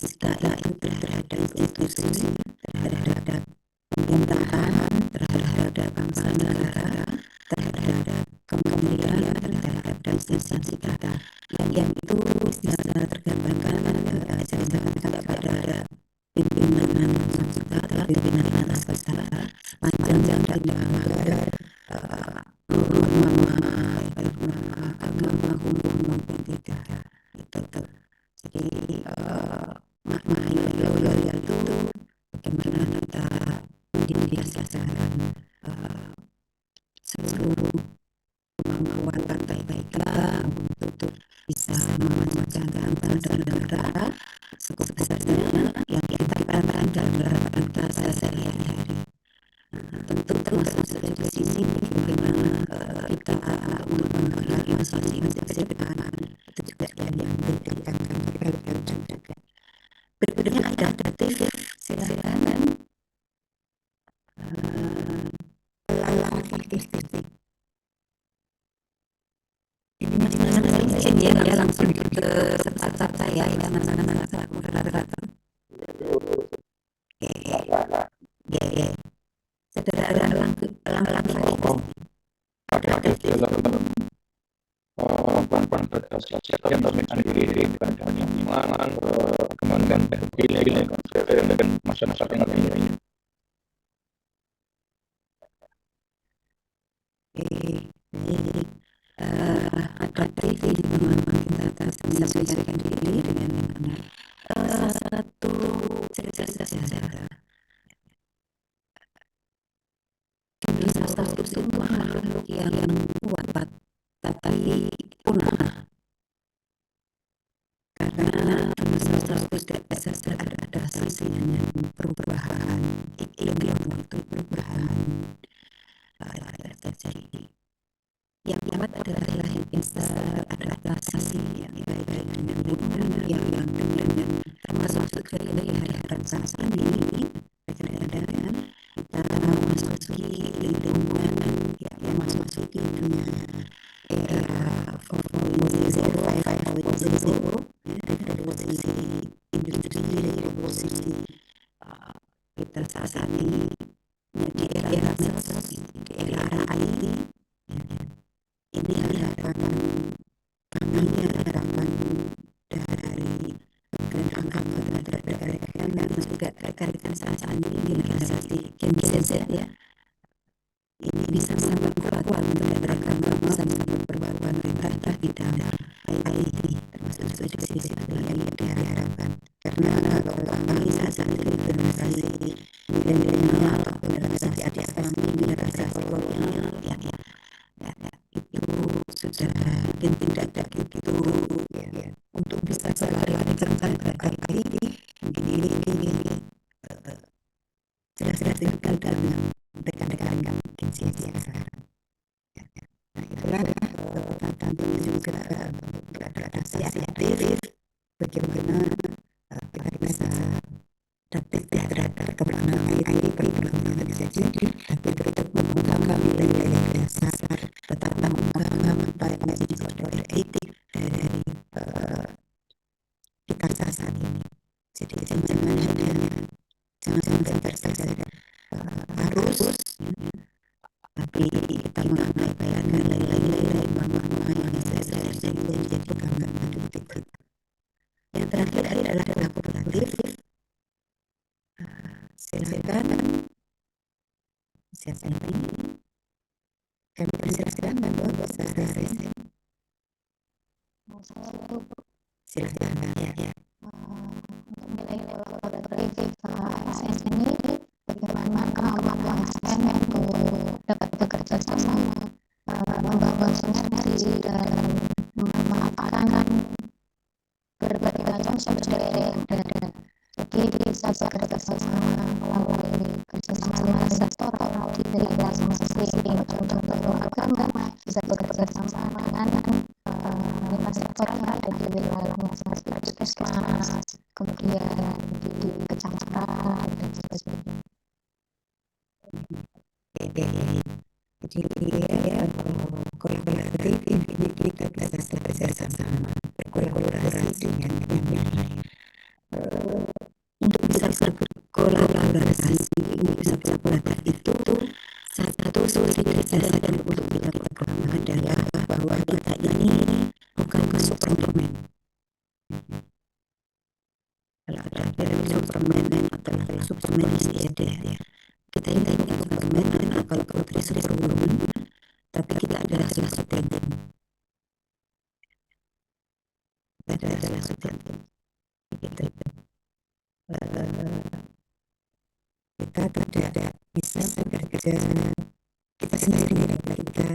kita itu terhadap institusi, terhadap pemerintahan, terhadap bangsa negara, terhadap kementerian, terhadap instansi kita yang itu bisa tergambarkan kepada pimpinan kita, pimpinan atas kita, panjang dan melanggar norma agama, hukum maupun tidak. Itu. Jadi makna loyal itu bagaimana kita mendedikasikan seluruh kemampuan partai kita untuk bisa memajukan bangsa dan negara sebesar-besarnya yang kita tanamkan dalam kita sehari-hari. Tentu termasuk saja di sini bagaimana kita memperhatikan masing-masing ke depan, itu juga yang diberikan juga. Berikutnya ada adaptif, silakan. Pelalang fiktif. Ini masing-masing dia langsung ke tempat saya yang mana-mana moderator. Oke. Saudara Elang perempuan berkasih yang dominan diri bukan hanya iman, kemudian pilih dan masyarakat yang lainnya. ini teman-teman kita menyesuaikan diri dengan salah satu cerita sejarah. Dinosaurus itu makhluk yang kuat tapi punah karena dinosaurus tidak bisa beradaptasi dengan perubahan iklim yang waktu perubahan terjadi. Yang kuat adalah yang bisa beradaptasi yang baik dengan lingkungan yang termasuk juga dari harapan saat ini kadang-kadang kita memasuki lingkungan yang memasuki dunia era 4.0, 5.0, revolusi industri, revolusi kita saat ini di era medsos, di era IT. Ini harapan kami, harapan dari angkatan rekan-rekan dan juga rekan-rekan saat ini generasi Gen Z ya. Ini bisa sangat kuat untuk rekan bisa sangat berbuat pemerintah bidang IT termasuk juga di sisi yang diharapkan karena kalau kami saat ini generasi milenial atau generasi adik kami generasi kolonial ya itu sudah mungkin tidak begitu ya untuk bisa selalu dengan IT mungkin ini jelas-jelas tinggal dengan rekan-rekan Gen Z yang sekarang. Nah itulah tantangannya juga beradaptasi aktif bagaimana kita bisa adaptif terhadap perkembangan IT perkembangan jadi tapi tetap mengembangkan nilai-nilai dasar tetap mengembangkan apa yang menjadi kode etik dari kita saat ini. Jadi jangan sampai harus tapi kita mengabaikan nilai-nilai mana yang seharusnya menjadi pegangan hidup kita. Yang terakhir adalah kolaboratif. Silakan siapa ini kami persilakan Bapak Sarah. Silakan ya. Untuk nilai-nilai kolaboratif ASN ini bagaimana kemampuan ASN untuk dapat bekerja sama, membangun sinergi dan memanfaatkan berbagai macam sumber daya yang ada. Jadi bisa bekerja sama melalui kerjasama sektoral di daerah masing-masing, contoh agama bisa bekerja sama dengan lintas sektor yang ada di wilayahnya seperti puskesmas, kemudian di kecamatan dan sebagainya. Jadi ya kolaboratif ini kita bisa bekerja sama berkolaborasi dengan yang lain. Untuk bisa berkolaborasi untuk bisa berkolaborasi itu salah satu solusi dasar untuk kita berkembang adalah bahwa kita ini bukan Superman. Kalau ada Superman atau Superman ada ya. Kita ini bukan Superman kalau putri Superwoman, tapi kita adalah Superman. Kita adalah Superman. Gitu. Kita tidak bisa bekerja kita sendiri, kita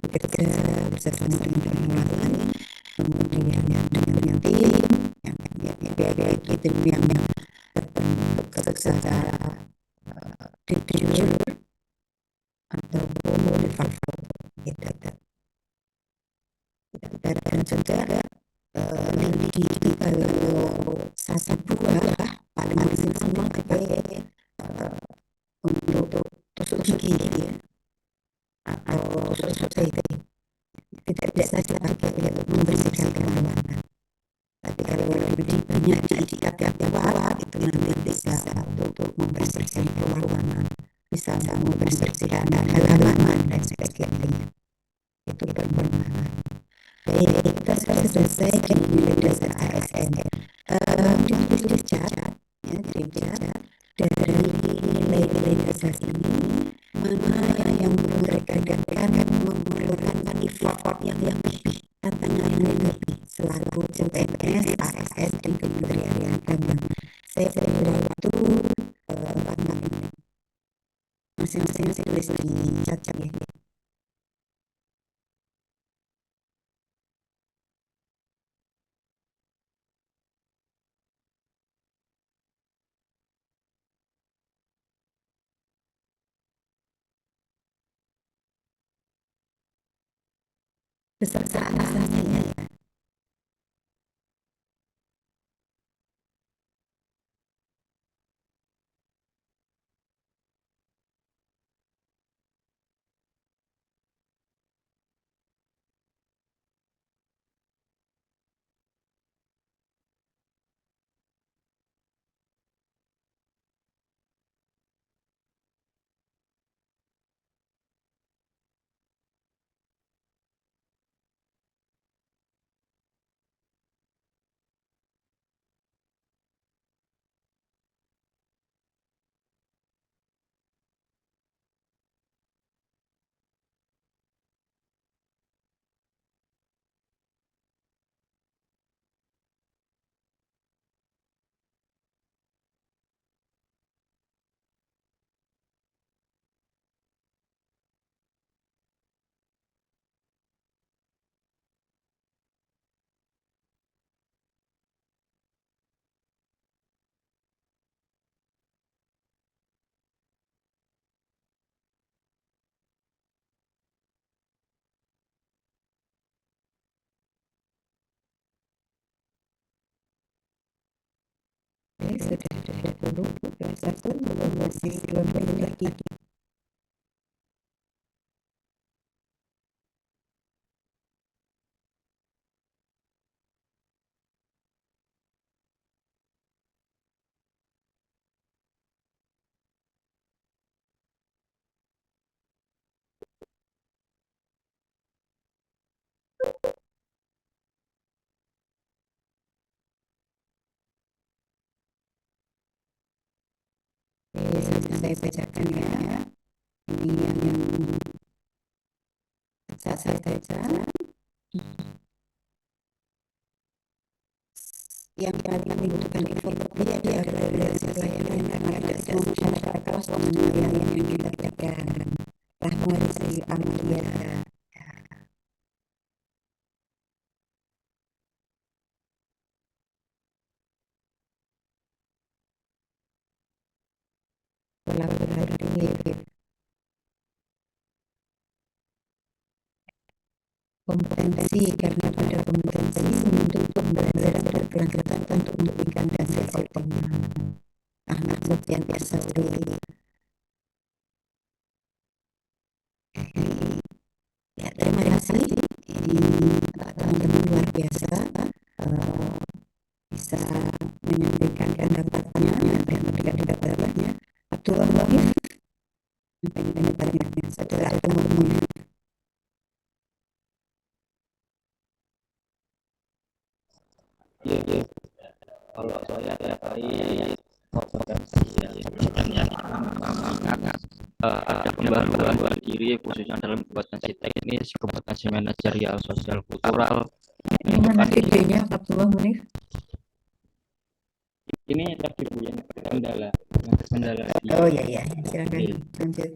bekerja bersama dengan orang lain, kemudian dengan tim yang tim yang bekerja jujur ataupun motivator gitu. Dan juga ini kalau satu dua paling maksimal pakai untuk tusuk gigi ya atau tusuk itu tidak bisa dipakai untuk membersihkan kemana-mana. Tapi kalau lebih banyak di tiap bawah itu nanti bisa untuk membersihkan ruangan, bisa membersihkan halaman dan sebagainya. Itu bermanfaat. Baik, kita sudah selesai dengan nilai dasar ASN. Dilihat dari nilai-nilai dasar ini mana yang mereka memerlukan effort yang lebih, tantangan yang selaku CPNS, ASN di Kementerian Agama. Saya kira itu masing-masing tulis di chat ya. Beserta alasannya ya. Sudah 20, satu masih 2 menit lagi. Saya bacakan ya. Ini yang saya baca. Yang paling membutuhkan informasi adalah realisasi pelayanan karena tidak semua masyarakat puas dengan layanan yang kita berikan. Rahmawati Amalia. Kolaboratif. Kompetensi karena pada kompetensi menuntut pembelajaran dan pelanggaran untuk memberikan hasil optimal. Ahmad Sofian Persauri. Ya, terima kasih. Ini teman-teman luar biasa bisa menyampaikan pendapatnya dan memberikan pendapatnya. Abdul Wahid, pendapatnya setelah umum. Iya. Kalau saya terkait kompetensi yang sebenarnya ada pembaruan diri khususnya dalam kompetensi teknis, kompetensi manajerial, sosial, kultural. Mana idenya Abdullah Munif? Ini tadi Bu yang kendala. Oh iya, silakan lanjut.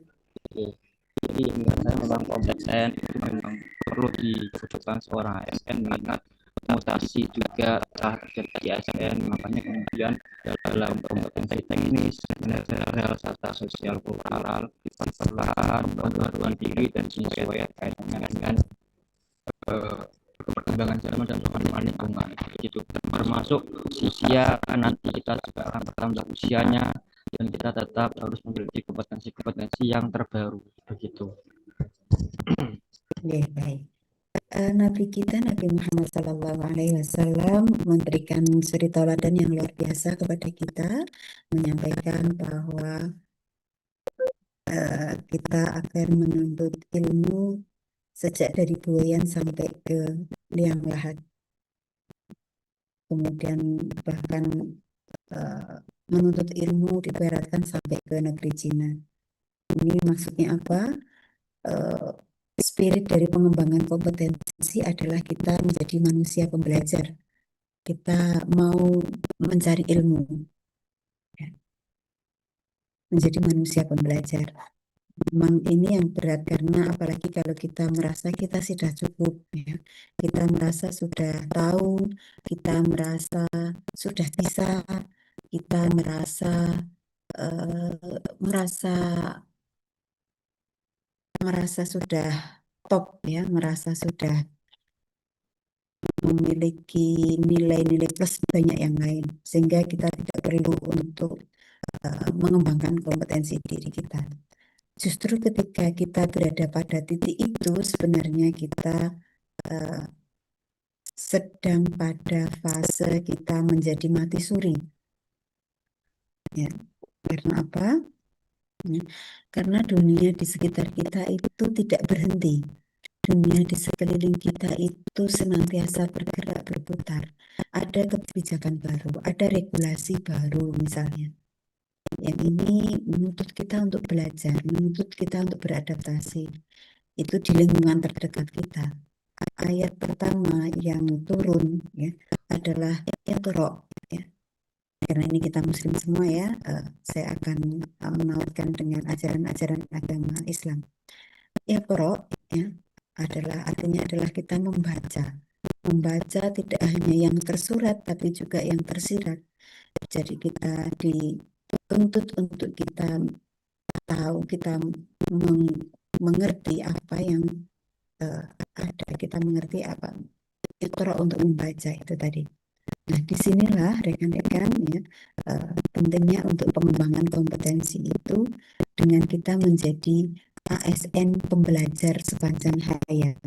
Jadi menurut saya memang kompeten itu memang perlu dibutuhkan seorang ASN mengingat mutasi juga telah terjadi di ASN, makanya kemudian dalam kompetensi teknis, manajerial, serta sosial kultural diperlukan pembaruan diri dan menyesuaikan dengan perkembangan zaman dan perkembangan lingkungan begitu, termasuk usia kan nanti kita juga akan bertambah usianya dan kita tetap harus memiliki kompetensi yang terbaru begitu. Baik. Nabi kita Nabi Muhammad SAW memberikan suri tauladan yang luar biasa kepada kita, menyampaikan bahwa kita akan menuntut ilmu sejak dari buayan sampai ke liang lahat, kemudian bahkan menuntut ilmu diberatkan sampai ke negeri Cina. Ini maksudnya apa? spirit dari pengembangan kompetensi adalah kita menjadi manusia pembelajar. Kita mau mencari ilmu, ya, menjadi manusia pembelajar. Memang ini yang berat karena apalagi kalau kita merasa kita sudah cukup, ya. Kita merasa sudah tahu, kita merasa sudah bisa, kita merasa merasa sudah top, ya, merasa sudah memiliki nilai-nilai plus banyak yang lain, sehingga kita tidak perlu untuk mengembangkan kompetensi diri kita. Justru ketika kita berada pada titik itu, sebenarnya kita sedang pada fase kita menjadi mati suri. Ya, karena apa? Ya, karena dunia di sekitar kita itu tidak berhenti. Dunia di sekeliling kita itu senantiasa bergerak berputar. Ada kebijakan baru, ada regulasi baru misalnya. Yang ini menuntut kita untuk belajar, menuntut kita untuk beradaptasi. Itu di lingkungan terdekat kita. Ayat pertama yang turun, ya, adalah Iqra, ya. Karena ini kita muslim semua, ya, saya akan menautkan dengan ajaran-ajaran agama Islam. Iqra, ya, artinya adalah kita membaca. Membaca tidak hanya yang tersurat tapi juga yang tersirat. Jadi kita dituntut untuk kita tahu, kita mengerti apa yang ada, kita mengerti apa Iqra untuk membaca itu tadi. Nah, disinilah rekan-rekan, ya, pentingnya untuk pengembangan kompetensi itu dengan kita menjadi ASN pembelajar sepanjang hayat.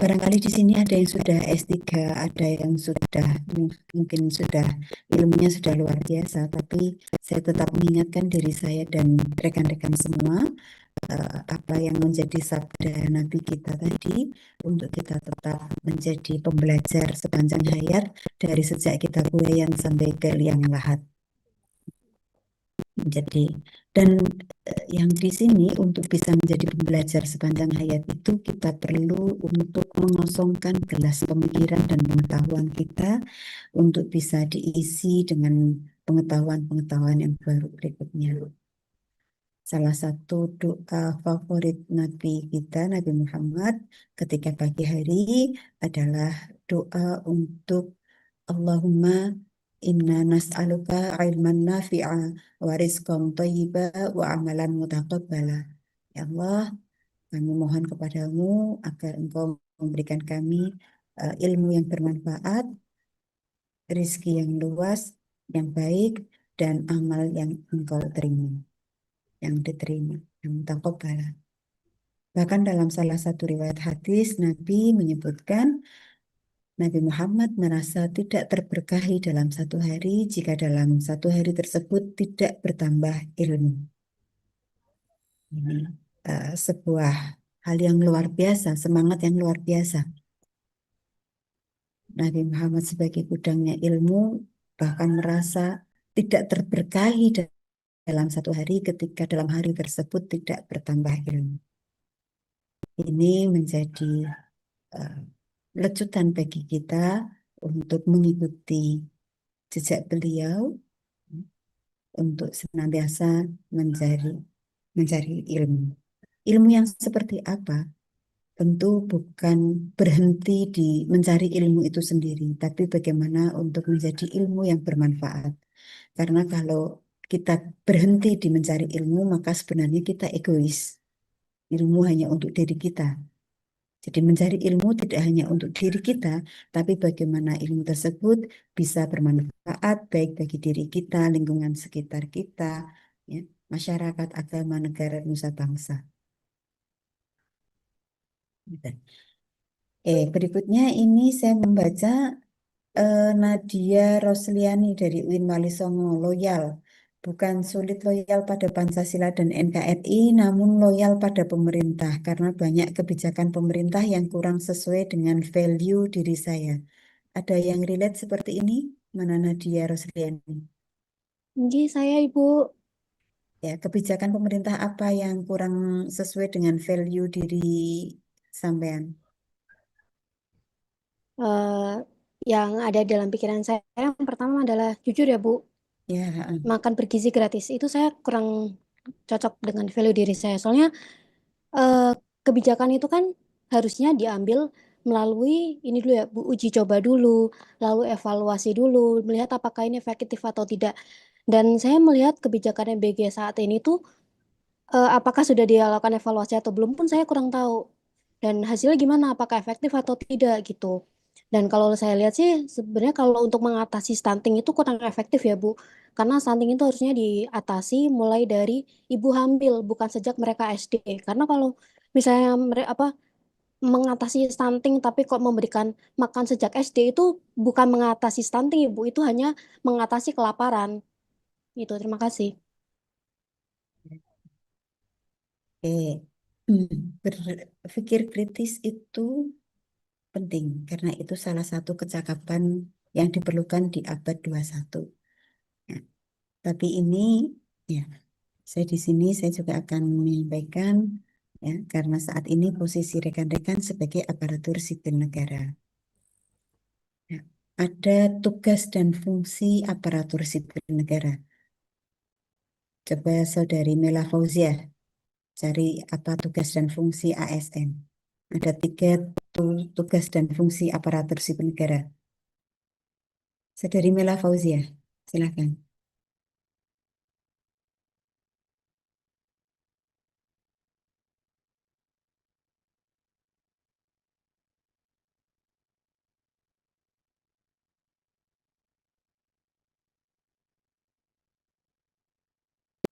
Barangkali di sini ada yang sudah S3, ada yang sudah mungkin sudah ilmunya sudah luar biasa, tapi saya tetap mengingatkan diri saya dan rekan-rekan semua apa yang menjadi sabda Nabi kita tadi, untuk kita tetap menjadi pembelajar sepanjang hayat dari sejak kita buayan sampai ke liang lahat. Jadi, dan yang di sini untuk bisa menjadi pembelajar sepanjang hayat itu kita perlu untuk mengosongkan gelas pemikiran dan pengetahuan kita untuk bisa diisi dengan pengetahuan-pengetahuan yang baru berikutnya. Salah satu doa favorit Nabi kita, Nabi Muhammad, ketika pagi hari adalah doa untuk Allahumma inna nas'aluka ilman nafi'a wa rizqan thayyiba wa amalan mutaqabbala. Ya Allah, kami mohon kepadamu agar Engkau memberikan kami ilmu yang bermanfaat, rizki yang luas, yang baik, dan amal yang Engkau terima, yang diterima, yang mutaqabbala. Bahkan dalam salah satu riwayat hadis, Nabi menyebutkan Nabi Muhammad merasa tidak terberkahi dalam satu hari jika dalam satu hari tersebut tidak bertambah ilmu. Ini sebuah hal yang luar biasa, semangat yang luar biasa. Nabi Muhammad sebagai gudangnya ilmu bahkan merasa tidak terberkahi dalam satu hari ketika dalam hari tersebut tidak bertambah ilmu. Ini menjadi lecutan bagi kita untuk mengikuti jejak beliau, untuk senantiasa mencari ilmu. Ilmu yang seperti apa? Tentu bukan berhenti di mencari ilmu itu sendiri, tapi bagaimana untuk menjadi ilmu yang bermanfaat. Karena kalau kita berhenti di mencari ilmu, maka sebenarnya kita egois. Ilmu hanya untuk diri kita. Jadi mencari ilmu tidak hanya untuk diri kita, tapi bagaimana ilmu tersebut bisa bermanfaat baik bagi diri kita, lingkungan sekitar kita, ya, masyarakat, agama, negara, nusa bangsa. Berikutnya ini saya membaca Nadia Rosliani dari UIN Wali Songo, loyal. Bukan sulit loyal pada Pancasila dan NKRI, namun loyal pada pemerintah karena banyak kebijakan pemerintah yang kurang sesuai dengan value diri saya. Ada yang relate seperti ini? Mana Nadia Rosliani? Jadi saya Ibu. Ya, kebijakan pemerintah apa yang kurang sesuai dengan value diri sampean? Eh, yang ada dalam pikiran saya yang pertama adalah jujur ya Bu, Ya, makan bergizi gratis itu saya kurang cocok dengan value diri saya. Soalnya eh, kebijakan itu kan harusnya diambil melalui ini dulu ya Bu, uji coba dulu, lalu evaluasi dulu, melihat apakah ini efektif atau tidak. Dan saya melihat kebijakan BG saat ini tuh apakah sudah dilakukan evaluasi atau belum pun saya kurang tahu. Dan hasilnya gimana, apakah efektif atau tidak gitu. Dan kalau saya lihat sih sebenarnya kalau untuk mengatasi stunting itu kurang efektif ya Bu. Karena stunting itu harusnya diatasi mulai dari ibu hamil, bukan sejak mereka SD. Karena kalau misalnya mereka mengatasi stunting tapi kok memberikan makan sejak SD itu bukan mengatasi stunting Ibu, itu hanya mengatasi kelaparan. Itu, terima kasih. oke. Berpikir kritis itu penting karena itu salah satu kecakapan yang diperlukan di abad 21. Ya, tapi ini ya, saya di sini saya juga akan menyampaikan ya karena saat ini posisi rekan-rekan sebagai aparatur sipil negara. Ya, ada tugas dan fungsi aparatur sipil negara. Coba Saudari Mela Fauzia cari apa tugas dan fungsi ASN. Ada 3 tugas dan fungsi aparatur sipil negara. Saudari Mela Fauzia, silakan.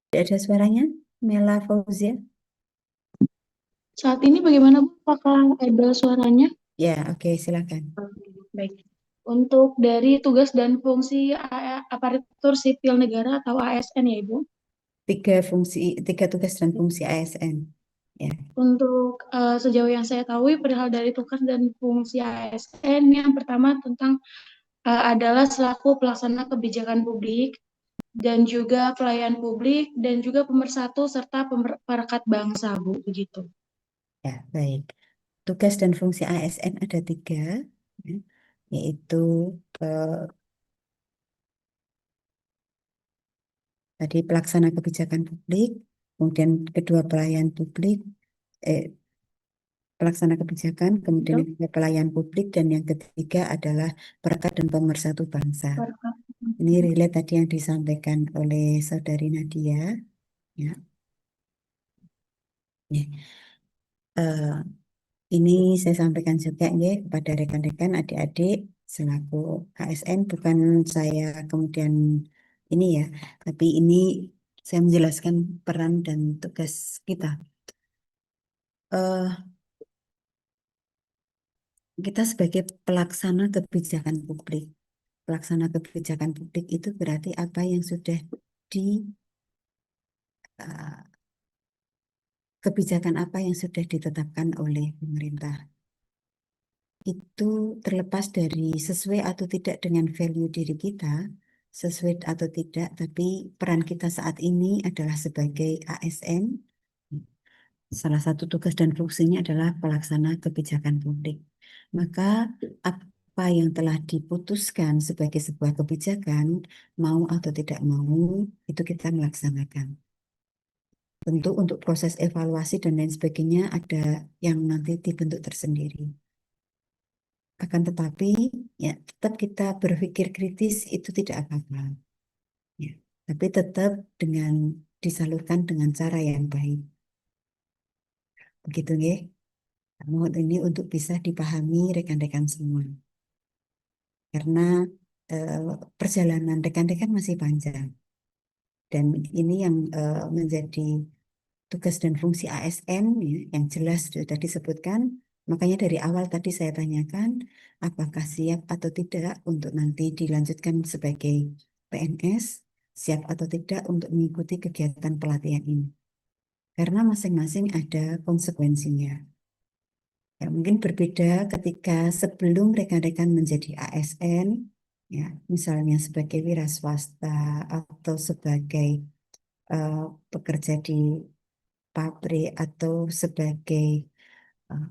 Tidak ada suaranya, Mela Fauzia? Saat ini bagaimana Bu? Apakah ada suaranya? Ya, oke, silakan. Baik. Untuk dari tugas dan fungsi aparatur sipil negara atau ASN ya Ibu. 3 tugas dan fungsi ASN. Ya, Untuk sejauh yang saya tahu perihal dari tugas dan fungsi ASN yang pertama tentang adalah selaku pelaksana kebijakan publik dan juga pelayan publik dan juga pemersatu serta perekat bangsa Bu, begitu. ya, baik. Tugas dan fungsi ASN ada 3, ya, yaitu eh, tadi pelaksana kebijakan publik, kemudian kedua pelayan publik, pelaksana kebijakan, kemudian yang ketiga pelayan publik, dan yang ketiga adalah perekat dan pemersatu bangsa. Ini relate tadi yang disampaikan oleh Saudari Nadia. Ya. Ya. Ini saya sampaikan juga ya kepada rekan-rekan adik-adik selaku ASN, bukan saya kemudian ini ya, tapi ini saya menjelaskan peran dan tugas kita. Kita sebagai pelaksana kebijakan publik. Pelaksana kebijakan publik itu berarti apa yang sudah di eh, kebijakan apa yang sudah ditetapkan oleh pemerintah. Itu terlepas dari sesuai atau tidak dengan value diri kita, sesuai atau tidak, tapi peran kita saat ini adalah sebagai ASN. Salah satu tugas dan fungsinya adalah pelaksana kebijakan publik. Maka apa yang telah diputuskan sebagai sebuah kebijakan, mau atau tidak mau, itu kita melaksanakan. Tentu untuk proses evaluasi dan lain sebagainya ada yang nanti dibentuk tersendiri. Akan tetapi, ya tetap kita berpikir kritis itu tidak apa-apa. Ya, tapi tetap dengan disalurkan dengan cara yang baik. Begitu ya. Mohon ini untuk bisa dipahami rekan-rekan semua. Karena perjalanan rekan-rekan masih panjang. Dan ini yang menjadi tugas dan fungsi ASN ya, yang jelas sudah disebutkan. Makanya dari awal tadi saya tanyakan apakah siap atau tidak untuk nanti dilanjutkan sebagai PNS, siap atau tidak untuk mengikuti kegiatan pelatihan ini. Karena masing-masing ada konsekuensinya. Ya, mungkin berbeda ketika sebelum rekan-rekan menjadi ASN, ya, misalnya sebagai wira swasta atau sebagai eh, bekerja di pabrik atau sebagai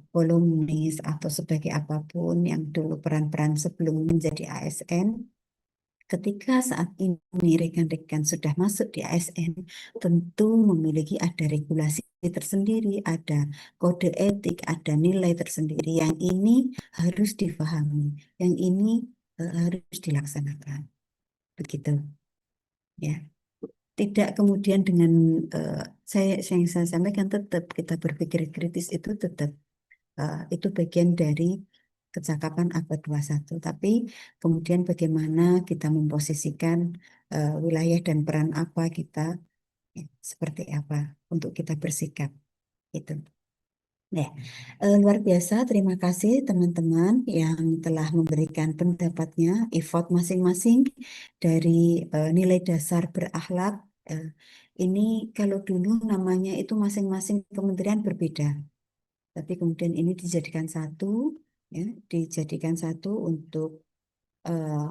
kolumnis atau sebagai apapun yang dulu peran-peran sebelum menjadi ASN, ketika saat ini rekan-rekan sudah masuk di ASN, tentu memiliki ada regulasi tersendiri, ada kode etik, ada nilai tersendiri. Yang ini harus difahami, yang ini harus dilaksanakan. Begitu, ya. Tidak kemudian dengan yang saya sampaikan, tetap kita berpikir kritis itu tetap itu bagian dari kecakapan abad 21. Tapi kemudian bagaimana kita memposisikan wilayah dan peran apa kita, ya, seperti apa untuk kita bersikap itu. Ya, luar biasa. Terima kasih teman-teman yang telah memberikan pendapatnya, effort masing-masing dari nilai dasar berakhlak. Eh, ini kalau dulu namanya itu masing-masing kementerian berbeda, tapi kemudian ini dijadikan satu, ya, dijadikan satu untuk eh,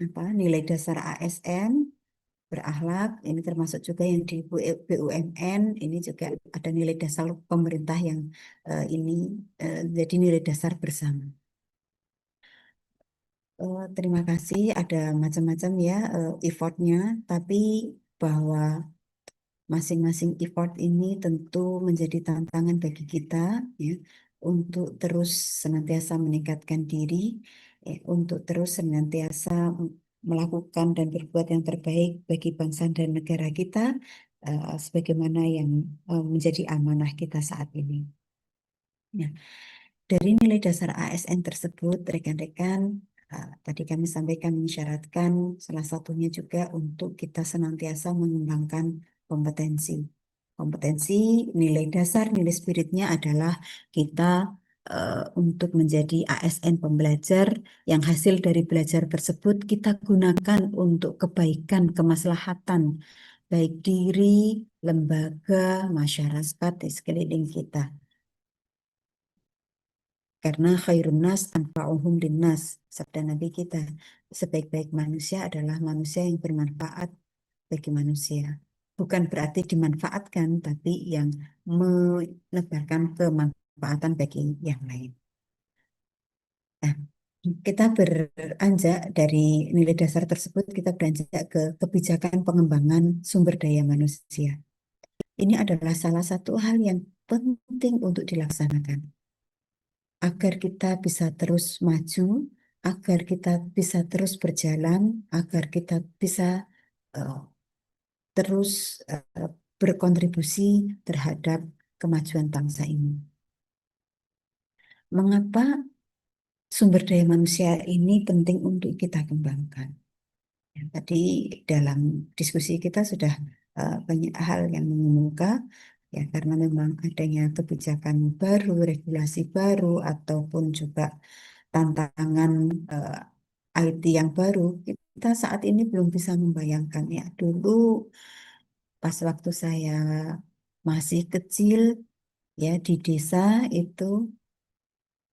apa, nilai dasar ASN berakhlak. Ini termasuk juga yang di BUMN, ini juga ada nilai dasar pemerintah yang ini jadi nilai dasar bersama. Terima kasih, ada macam-macam ya effortnya, tapi bahwa masing-masing effort ini tentu menjadi tantangan bagi kita, ya, untuk terus senantiasa meningkatkan diri, ya, untuk terus senantiasa melakukan dan berbuat yang terbaik bagi bangsa dan negara kita, sebagaimana yang menjadi amanah kita saat ini. Ya. Dari nilai dasar ASN tersebut, rekan-rekan, tadi kami sampaikan mensyaratkan salah satunya juga untuk kita senantiasa mengembangkan kompetensi. Kompetensi, nilai dasar, nilai spiritnya adalah kita untuk menjadi ASN pembelajar yang hasil dari belajar tersebut kita gunakan untuk kebaikan, kemaslahatan, baik diri, lembaga, masyarakat di sekeliling kita. Karena khairun nas anfa'uhum linnas, sabda Nabi kita, sebaik-baik manusia adalah manusia yang bermanfaat bagi manusia. Bukan berarti dimanfaatkan, tapi yang menebarkan kemanfaatan bagi yang lain. Nah, kita beranjak dari nilai dasar tersebut, kita beranjak ke kebijakan pengembangan sumber daya manusia. Ini adalah salah satu hal yang penting untuk dilaksanakan agar kita bisa terus maju, agar kita bisa terus berjalan, agar kita bisa uh, terus berkontribusi terhadap kemajuan bangsa ini. Mengapa sumber daya manusia ini penting untuk kita kembangkan? Ya, tadi dalam diskusi kita sudah banyak hal yang mengemuka, ya, karena memang adanya kebijakan baru, regulasi baru, ataupun juga tantangan IT yang baru, kita saat ini belum bisa membayangkan, ya. Dulu pas waktu saya masih kecil, ya, di desa itu,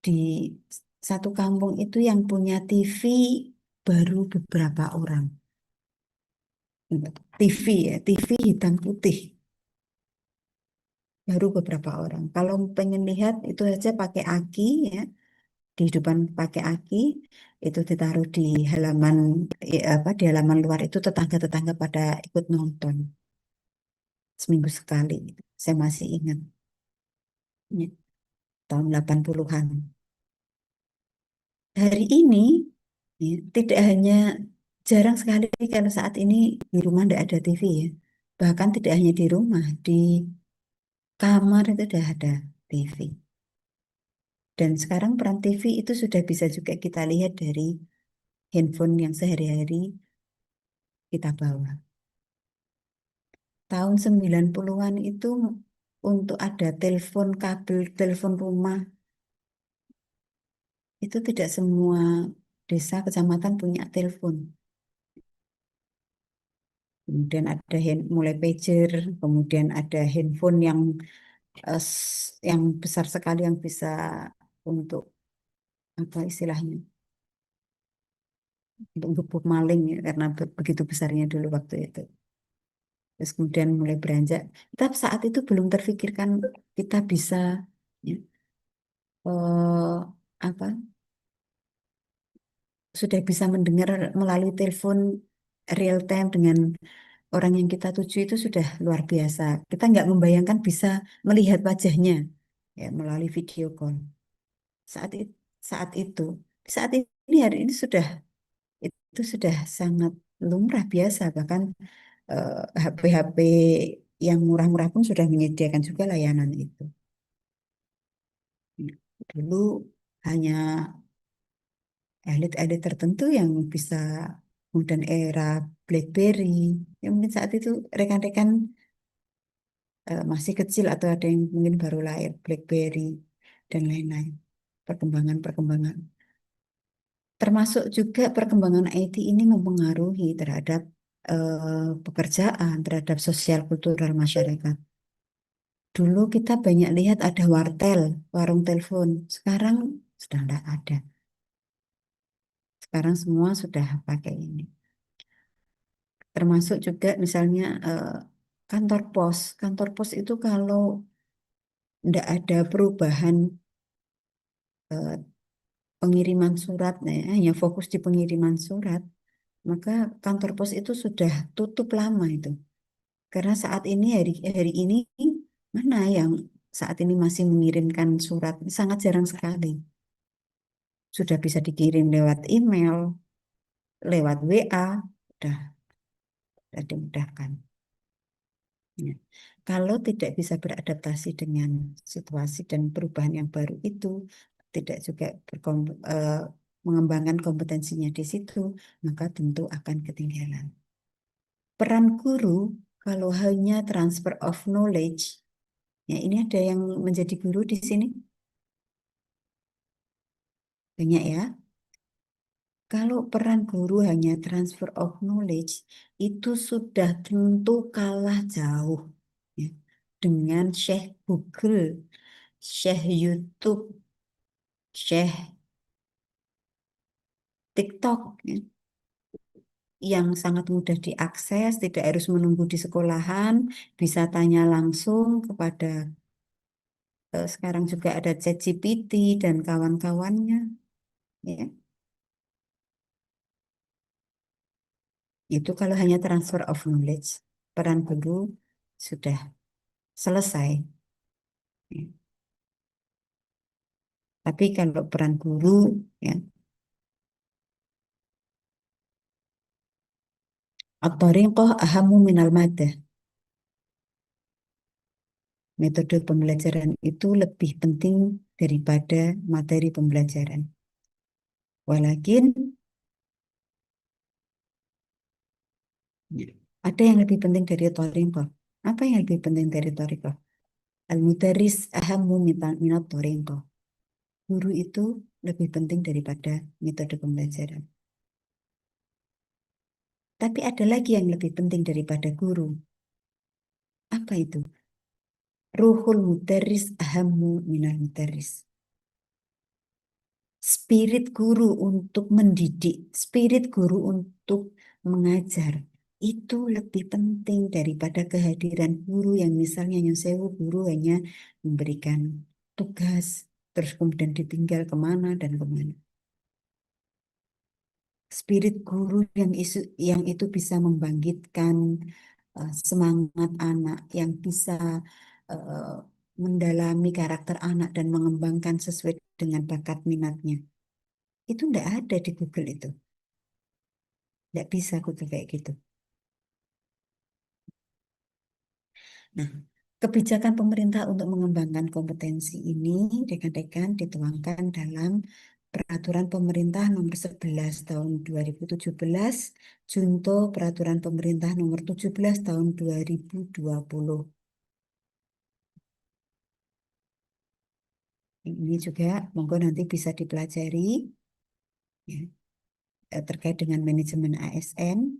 di satu kampung itu yang punya TV baru beberapa orang. TV, ya, TV hitam putih baru beberapa orang. Kalau pengen lihat itu saja pakai aki, ya, kehidupan pakai aki itu ditaruh di halaman, apa, di halaman luar itu tetangga-tetangga pada ikut nonton seminggu sekali. Saya masih ingat, ya, tahun 80-an. Hari ini, ya, tidak hanya, jarang sekali kalau saat ini di rumah tidak ada TV, ya. Bahkan tidak hanya di rumah, di kamar itu sudah ada TV. Dan sekarang peran TV itu sudah bisa juga kita lihat dari handphone yang sehari-hari kita bawa. Tahun 90-an itu untuk ada telepon kabel, telepon rumah, itu tidak semua desa, kecamatan punya telepon. Kemudian ada mulai pager, kemudian ada handphone yang besar sekali yang bisa untuk apa istilahnya, untuk gebuk maling, ya, karena begitu besarnya dulu waktu itu. terus kemudian mulai beranjak. Kita saat itu belum terfikirkan kita bisa ya, apa sudah bisa mendengar melalui telepon real time dengan orang yang kita tuju itu sudah luar biasa. Kita nggak membayangkan bisa melihat wajahnya ya melalui video call. Saat itu, saat itu, saat ini hari ini sudah itu sudah sangat lumrah biasa. Bahkan HP-HP yang murah-murah pun sudah menyediakan juga layanan itu. Dulu hanya elit-elit tertentu yang bisa kemudian era BlackBerry. Ya mungkin saat itu rekan-rekan masih kecil atau ada yang mungkin baru lahir BlackBerry dan lain-lain. Perkembangan-perkembangan. Termasuk juga perkembangan IT ini mempengaruhi terhadap pekerjaan, terhadap sosial kultural masyarakat. Dulu kita banyak lihat ada wartel, warung telepon. Sekarang sudah tidak ada. Sekarang semua sudah pakai ini. Termasuk juga misalnya kantor pos. Kantor pos itu kalau tidak ada perubahan pengiriman surat, hanya fokus di pengiriman surat, maka kantor pos itu sudah tutup lama itu. Karena saat ini hari ini mana yang saat ini masih mengirimkan surat sangat jarang sekali. Sudah bisa dikirim lewat email, lewat WA, sudah dimudahkan. Ya. Kalau tidak bisa beradaptasi dengan situasi dan perubahan yang baru itu, tidak juga mengembangkan kompetensinya di situ, maka tentu akan ketinggalan. Peran guru kalau hanya transfer of knowledge, ya ini ada yang menjadi guru di sini? Banyak ya. Kalau peran guru hanya transfer of knowledge, itu sudah tentu kalah jauh ya, dengan Syekh Google, Syekh YouTube, Syekh TikTok ya, yang sangat mudah diakses, tidak harus menunggu di sekolahan, bisa tanya langsung kepada sekarang juga ada ChatGPT dan kawan-kawannya ya. Itu kalau hanya transfer of knowledge, peran guru sudah selesai. Ya. Tapi kalau peran guru, ya, at-thariqah ahamu minal madah. Metode pembelajaran itu lebih penting daripada materi pembelajaran. Walakin ada yang lebih penting dari thariqah. Apa yang lebih penting dari thariqah? Al-mudarris ahamu minat thariqah. Guru itu lebih penting daripada metode pembelajaran. Tapi ada lagi yang lebih penting daripada guru. Apa itu? Ruhul mudarris ahammu minal mudarris. Spirit guru untuk mendidik, spirit guru untuk mengajar, itu lebih penting daripada kehadiran guru yang misalnya nyesewu guru hanya memberikan tugas, terus kemudian ditinggal kemana dan kemana. Spirit guru yang itu bisa membangkitkan semangat anak, yang bisa mendalami karakter anak dan mengembangkan sesuai dengan bakat minatnya. Itu tidak ada di Google itu. Tidak bisa Google kayak gitu. Nah, kebijakan pemerintah untuk mengembangkan kompetensi ini rekan-rekan dituangkan dalam Peraturan Pemerintah Nomor 11 Tahun 2017, Junto Peraturan Pemerintah Nomor 17 Tahun 2020. Ini juga monggo nanti bisa dipelajari ya, terkait dengan manajemen ASN,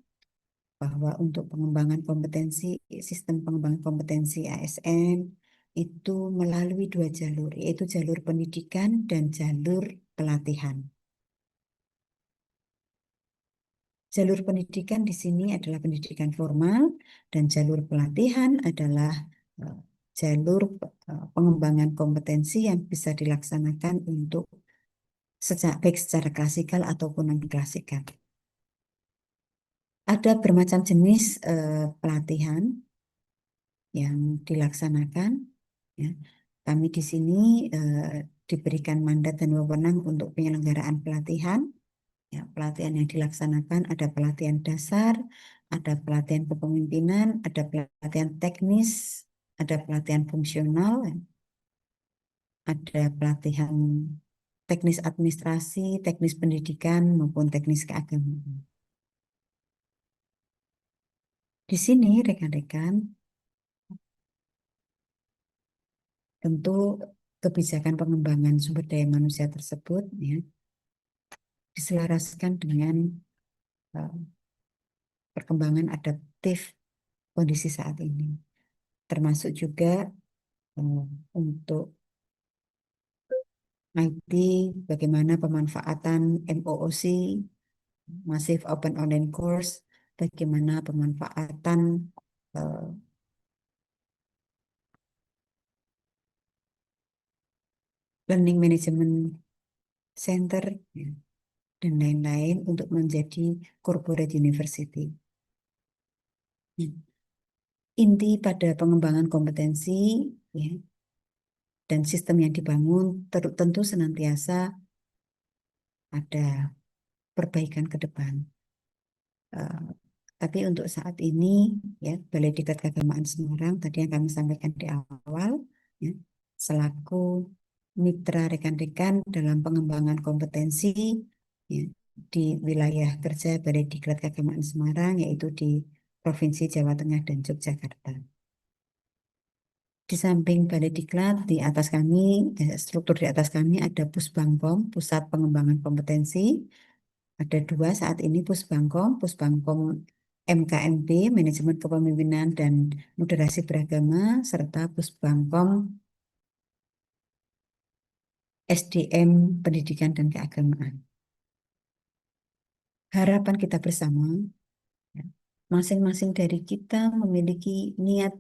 bahwa untuk pengembangan kompetensi, sistem pengembangan kompetensi ASN itu melalui dua jalur, yaitu jalur pendidikan dan jalur pelatihan. Jalur pendidikan di sini adalah pendidikan formal dan jalur pelatihan adalah jalur pengembangan kompetensi yang bisa dilaksanakan untuk baik secara klasikal ataupun non-klasikal. Ada bermacam jenis pelatihan yang dilaksanakan. Ya. Kami di sini diberikan mandat dan wewenang untuk penyelenggaraan pelatihan. Ya, pelatihan yang dilaksanakan ada pelatihan dasar, ada pelatihan kepemimpinan, ada pelatihan teknis, ada pelatihan fungsional, ada pelatihan teknis administrasi, teknis pendidikan maupun teknis keagamaan. Di sini rekan-rekan, tentu kebijakan pengembangan sumber daya manusia tersebut ya, diselaraskan dengan perkembangan adaptif kondisi saat ini. Termasuk juga untuk IT, bagaimana pemanfaatan MOOC, Massive Open Online Course, bagaimana pemanfaatan Learning Management Center, ya, dan lain-lain untuk menjadi corporate university. Inti pada pengembangan kompetensi ya, dan sistem yang dibangun tentu senantiasa ada perbaikan ke depan. Tapi untuk saat ini ya Balai Diklat Keagamaan Semarang tadi yang kami sampaikan di awal ya, selaku mitra rekan-rekan dalam pengembangan kompetensi ya, di wilayah kerja Balai Diklat Keagamaan Semarang yaitu di Provinsi Jawa Tengah dan Yogyakarta. Di samping Balai Diklat di atas kami struktur di atas kami ada Pusbangkom, Pusat Pengembangan Kompetensi. Ada 2 saat ini Pusbangkom MKMB, Manajemen Kepemimpinan dan Moderasi Beragama, serta Pusbangkom SDM Pendidikan dan Keagamaan. Harapan kita bersama, masing-masing dari kita memiliki niat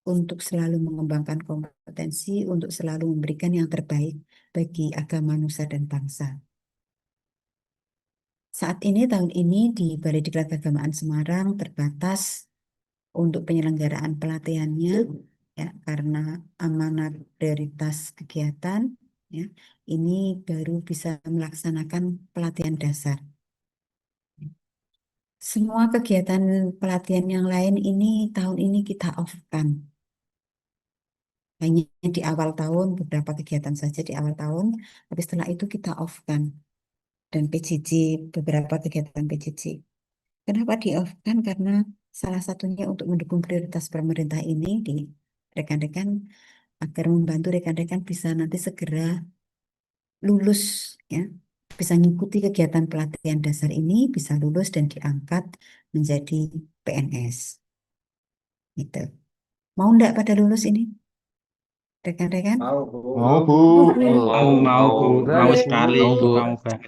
untuk selalu mengembangkan kompetensi, untuk selalu memberikan yang terbaik bagi agama, nusa, dan bangsa. Saat ini, tahun ini di Balai Diklat Keagamaan Semarang terbatas untuk penyelenggaraan pelatihannya, ya, karena amanat prioritas kegiatan, ya, ini baru bisa melaksanakan pelatihan dasar. Semua kegiatan pelatihan yang lain ini tahun ini kita off-kan. Hanya di awal tahun, beberapa kegiatan saja di awal tahun, tapi setelah itu kita off-kan. Dan PJJ, beberapa kegiatan PJJ. Kenapa di off-kan? Karena salah satunya untuk mendukung prioritas pemerintah ini di rekan-rekan agar membantu rekan-rekan bisa nanti segera lulus ya, bisa mengikuti kegiatan pelatihan dasar ini, bisa lulus dan diangkat menjadi PNS. Gitu. Mau enggak pada lulus ini? Rekan-rekan? Mau, Bu. Mau, Bu. Mau sekali, mau banget.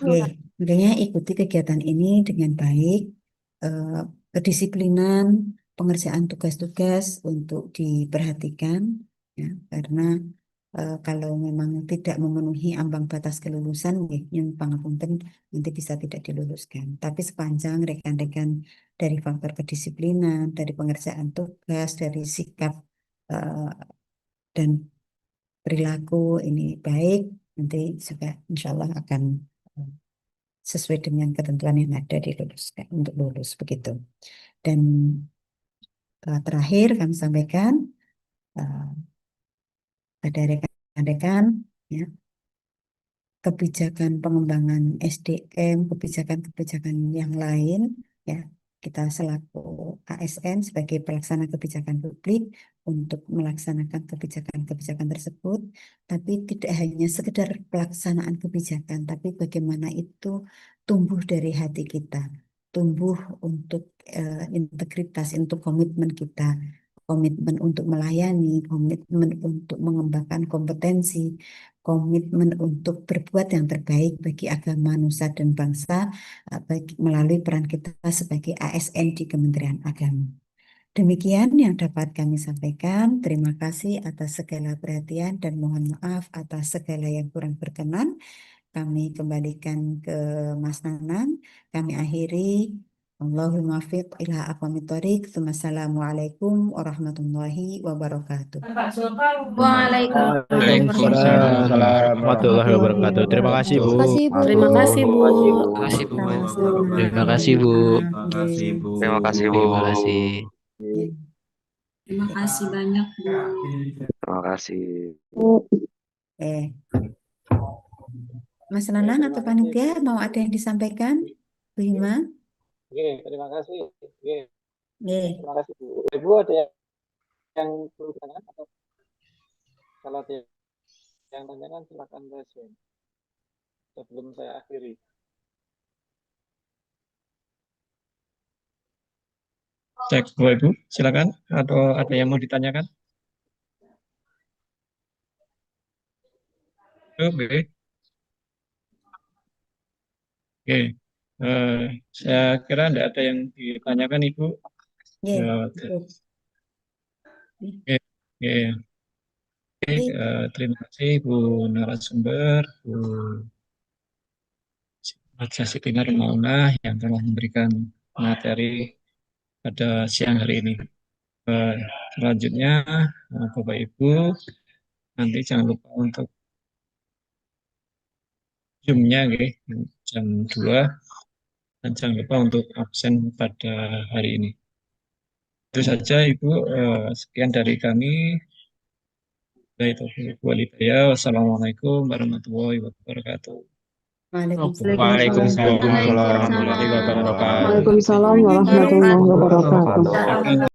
Oke, makanya ikuti kegiatan ini dengan baik, kedisiplinan, pengerjaan tugas-tugas untuk diperhatikan, ya, karena kalau memang tidak memenuhi ambang batas kelulusan, yang pangapunten nanti bisa tidak diluluskan. Tapi sepanjang rekan-rekan dari faktor kedisiplinan, dari pengerjaan tugas, dari sikap dan perilaku ini baik, nanti juga insya Allah akan sesuai dengan ketentuan yang ada diluluskan untuk lulus begitu. Dan terakhir kami sampaikan pada rekan-rekan ya, kebijakan pengembangan SDM, kebijakan-kebijakan yang lain ya, kita selaku ASN sebagai pelaksana kebijakan publik untuk melaksanakan kebijakan-kebijakan tersebut, tapi tidak hanya sekedar pelaksanaan kebijakan, tapi bagaimana itu tumbuh dari hati kita, tumbuh untuk integritas, untuk komitmen kita, komitmen untuk melayani, komitmen untuk mengembangkan kompetensi, komitmen untuk berbuat yang terbaik bagi agama, nusa, dan bangsa melalui peran kita sebagai ASN di Kementerian Agama. Demikian yang dapat kami sampaikan. Terima kasih atas segala perhatian dan mohon maaf atas segala yang kurang berkenan. Kami kembalikan ke Mas Nanang. Kami akhiri. Allahul muwaffiq ila aqwamit thoriq. Wassalamualaikum warahmatullahi wabarakatuh. Waalaikumsalam warahmatullahi wabarakatuh. Terima kasih, Bu. Terima kasih, Bu. Terima kasih, Bu. Terima kasih, Bu. Terima kasih, Bu. Terima kasih. Terima kasih banyak, Bu. Terima kasih. Mas Nanang atau panitia mau ada yang disampaikan? Bu Hima? Terima kasih. Terima kasih, Bu. Ibu ada yang perlu ditanyakan atau kalau ada yang tanyakan silakan raise sebelum saya akhiri. Cek Bapak Ibu, silakan. Atau ada yang mau ditanyakan? Oke. Oke. Saya kira tidak ada yang ditanyakan, Ibu. Terima kasih Bu narasumber, Bu Raja Sikinar Mauna yang telah memberikan materi pada siang hari ini. Selanjutnya, Bapak Ibu, nanti jangan lupa untuk Zoom-nya jam 2 dan jangan lupa untuk absen pada hari ini. Itu saja Ibu, sekian dari kami. Wassalamualaikum warahmatullahi wabarakatuh. Waalaikumsalam warahmatullahi wabarakatuh. Waalaikumsalam warahmatullahi wabarakatuh.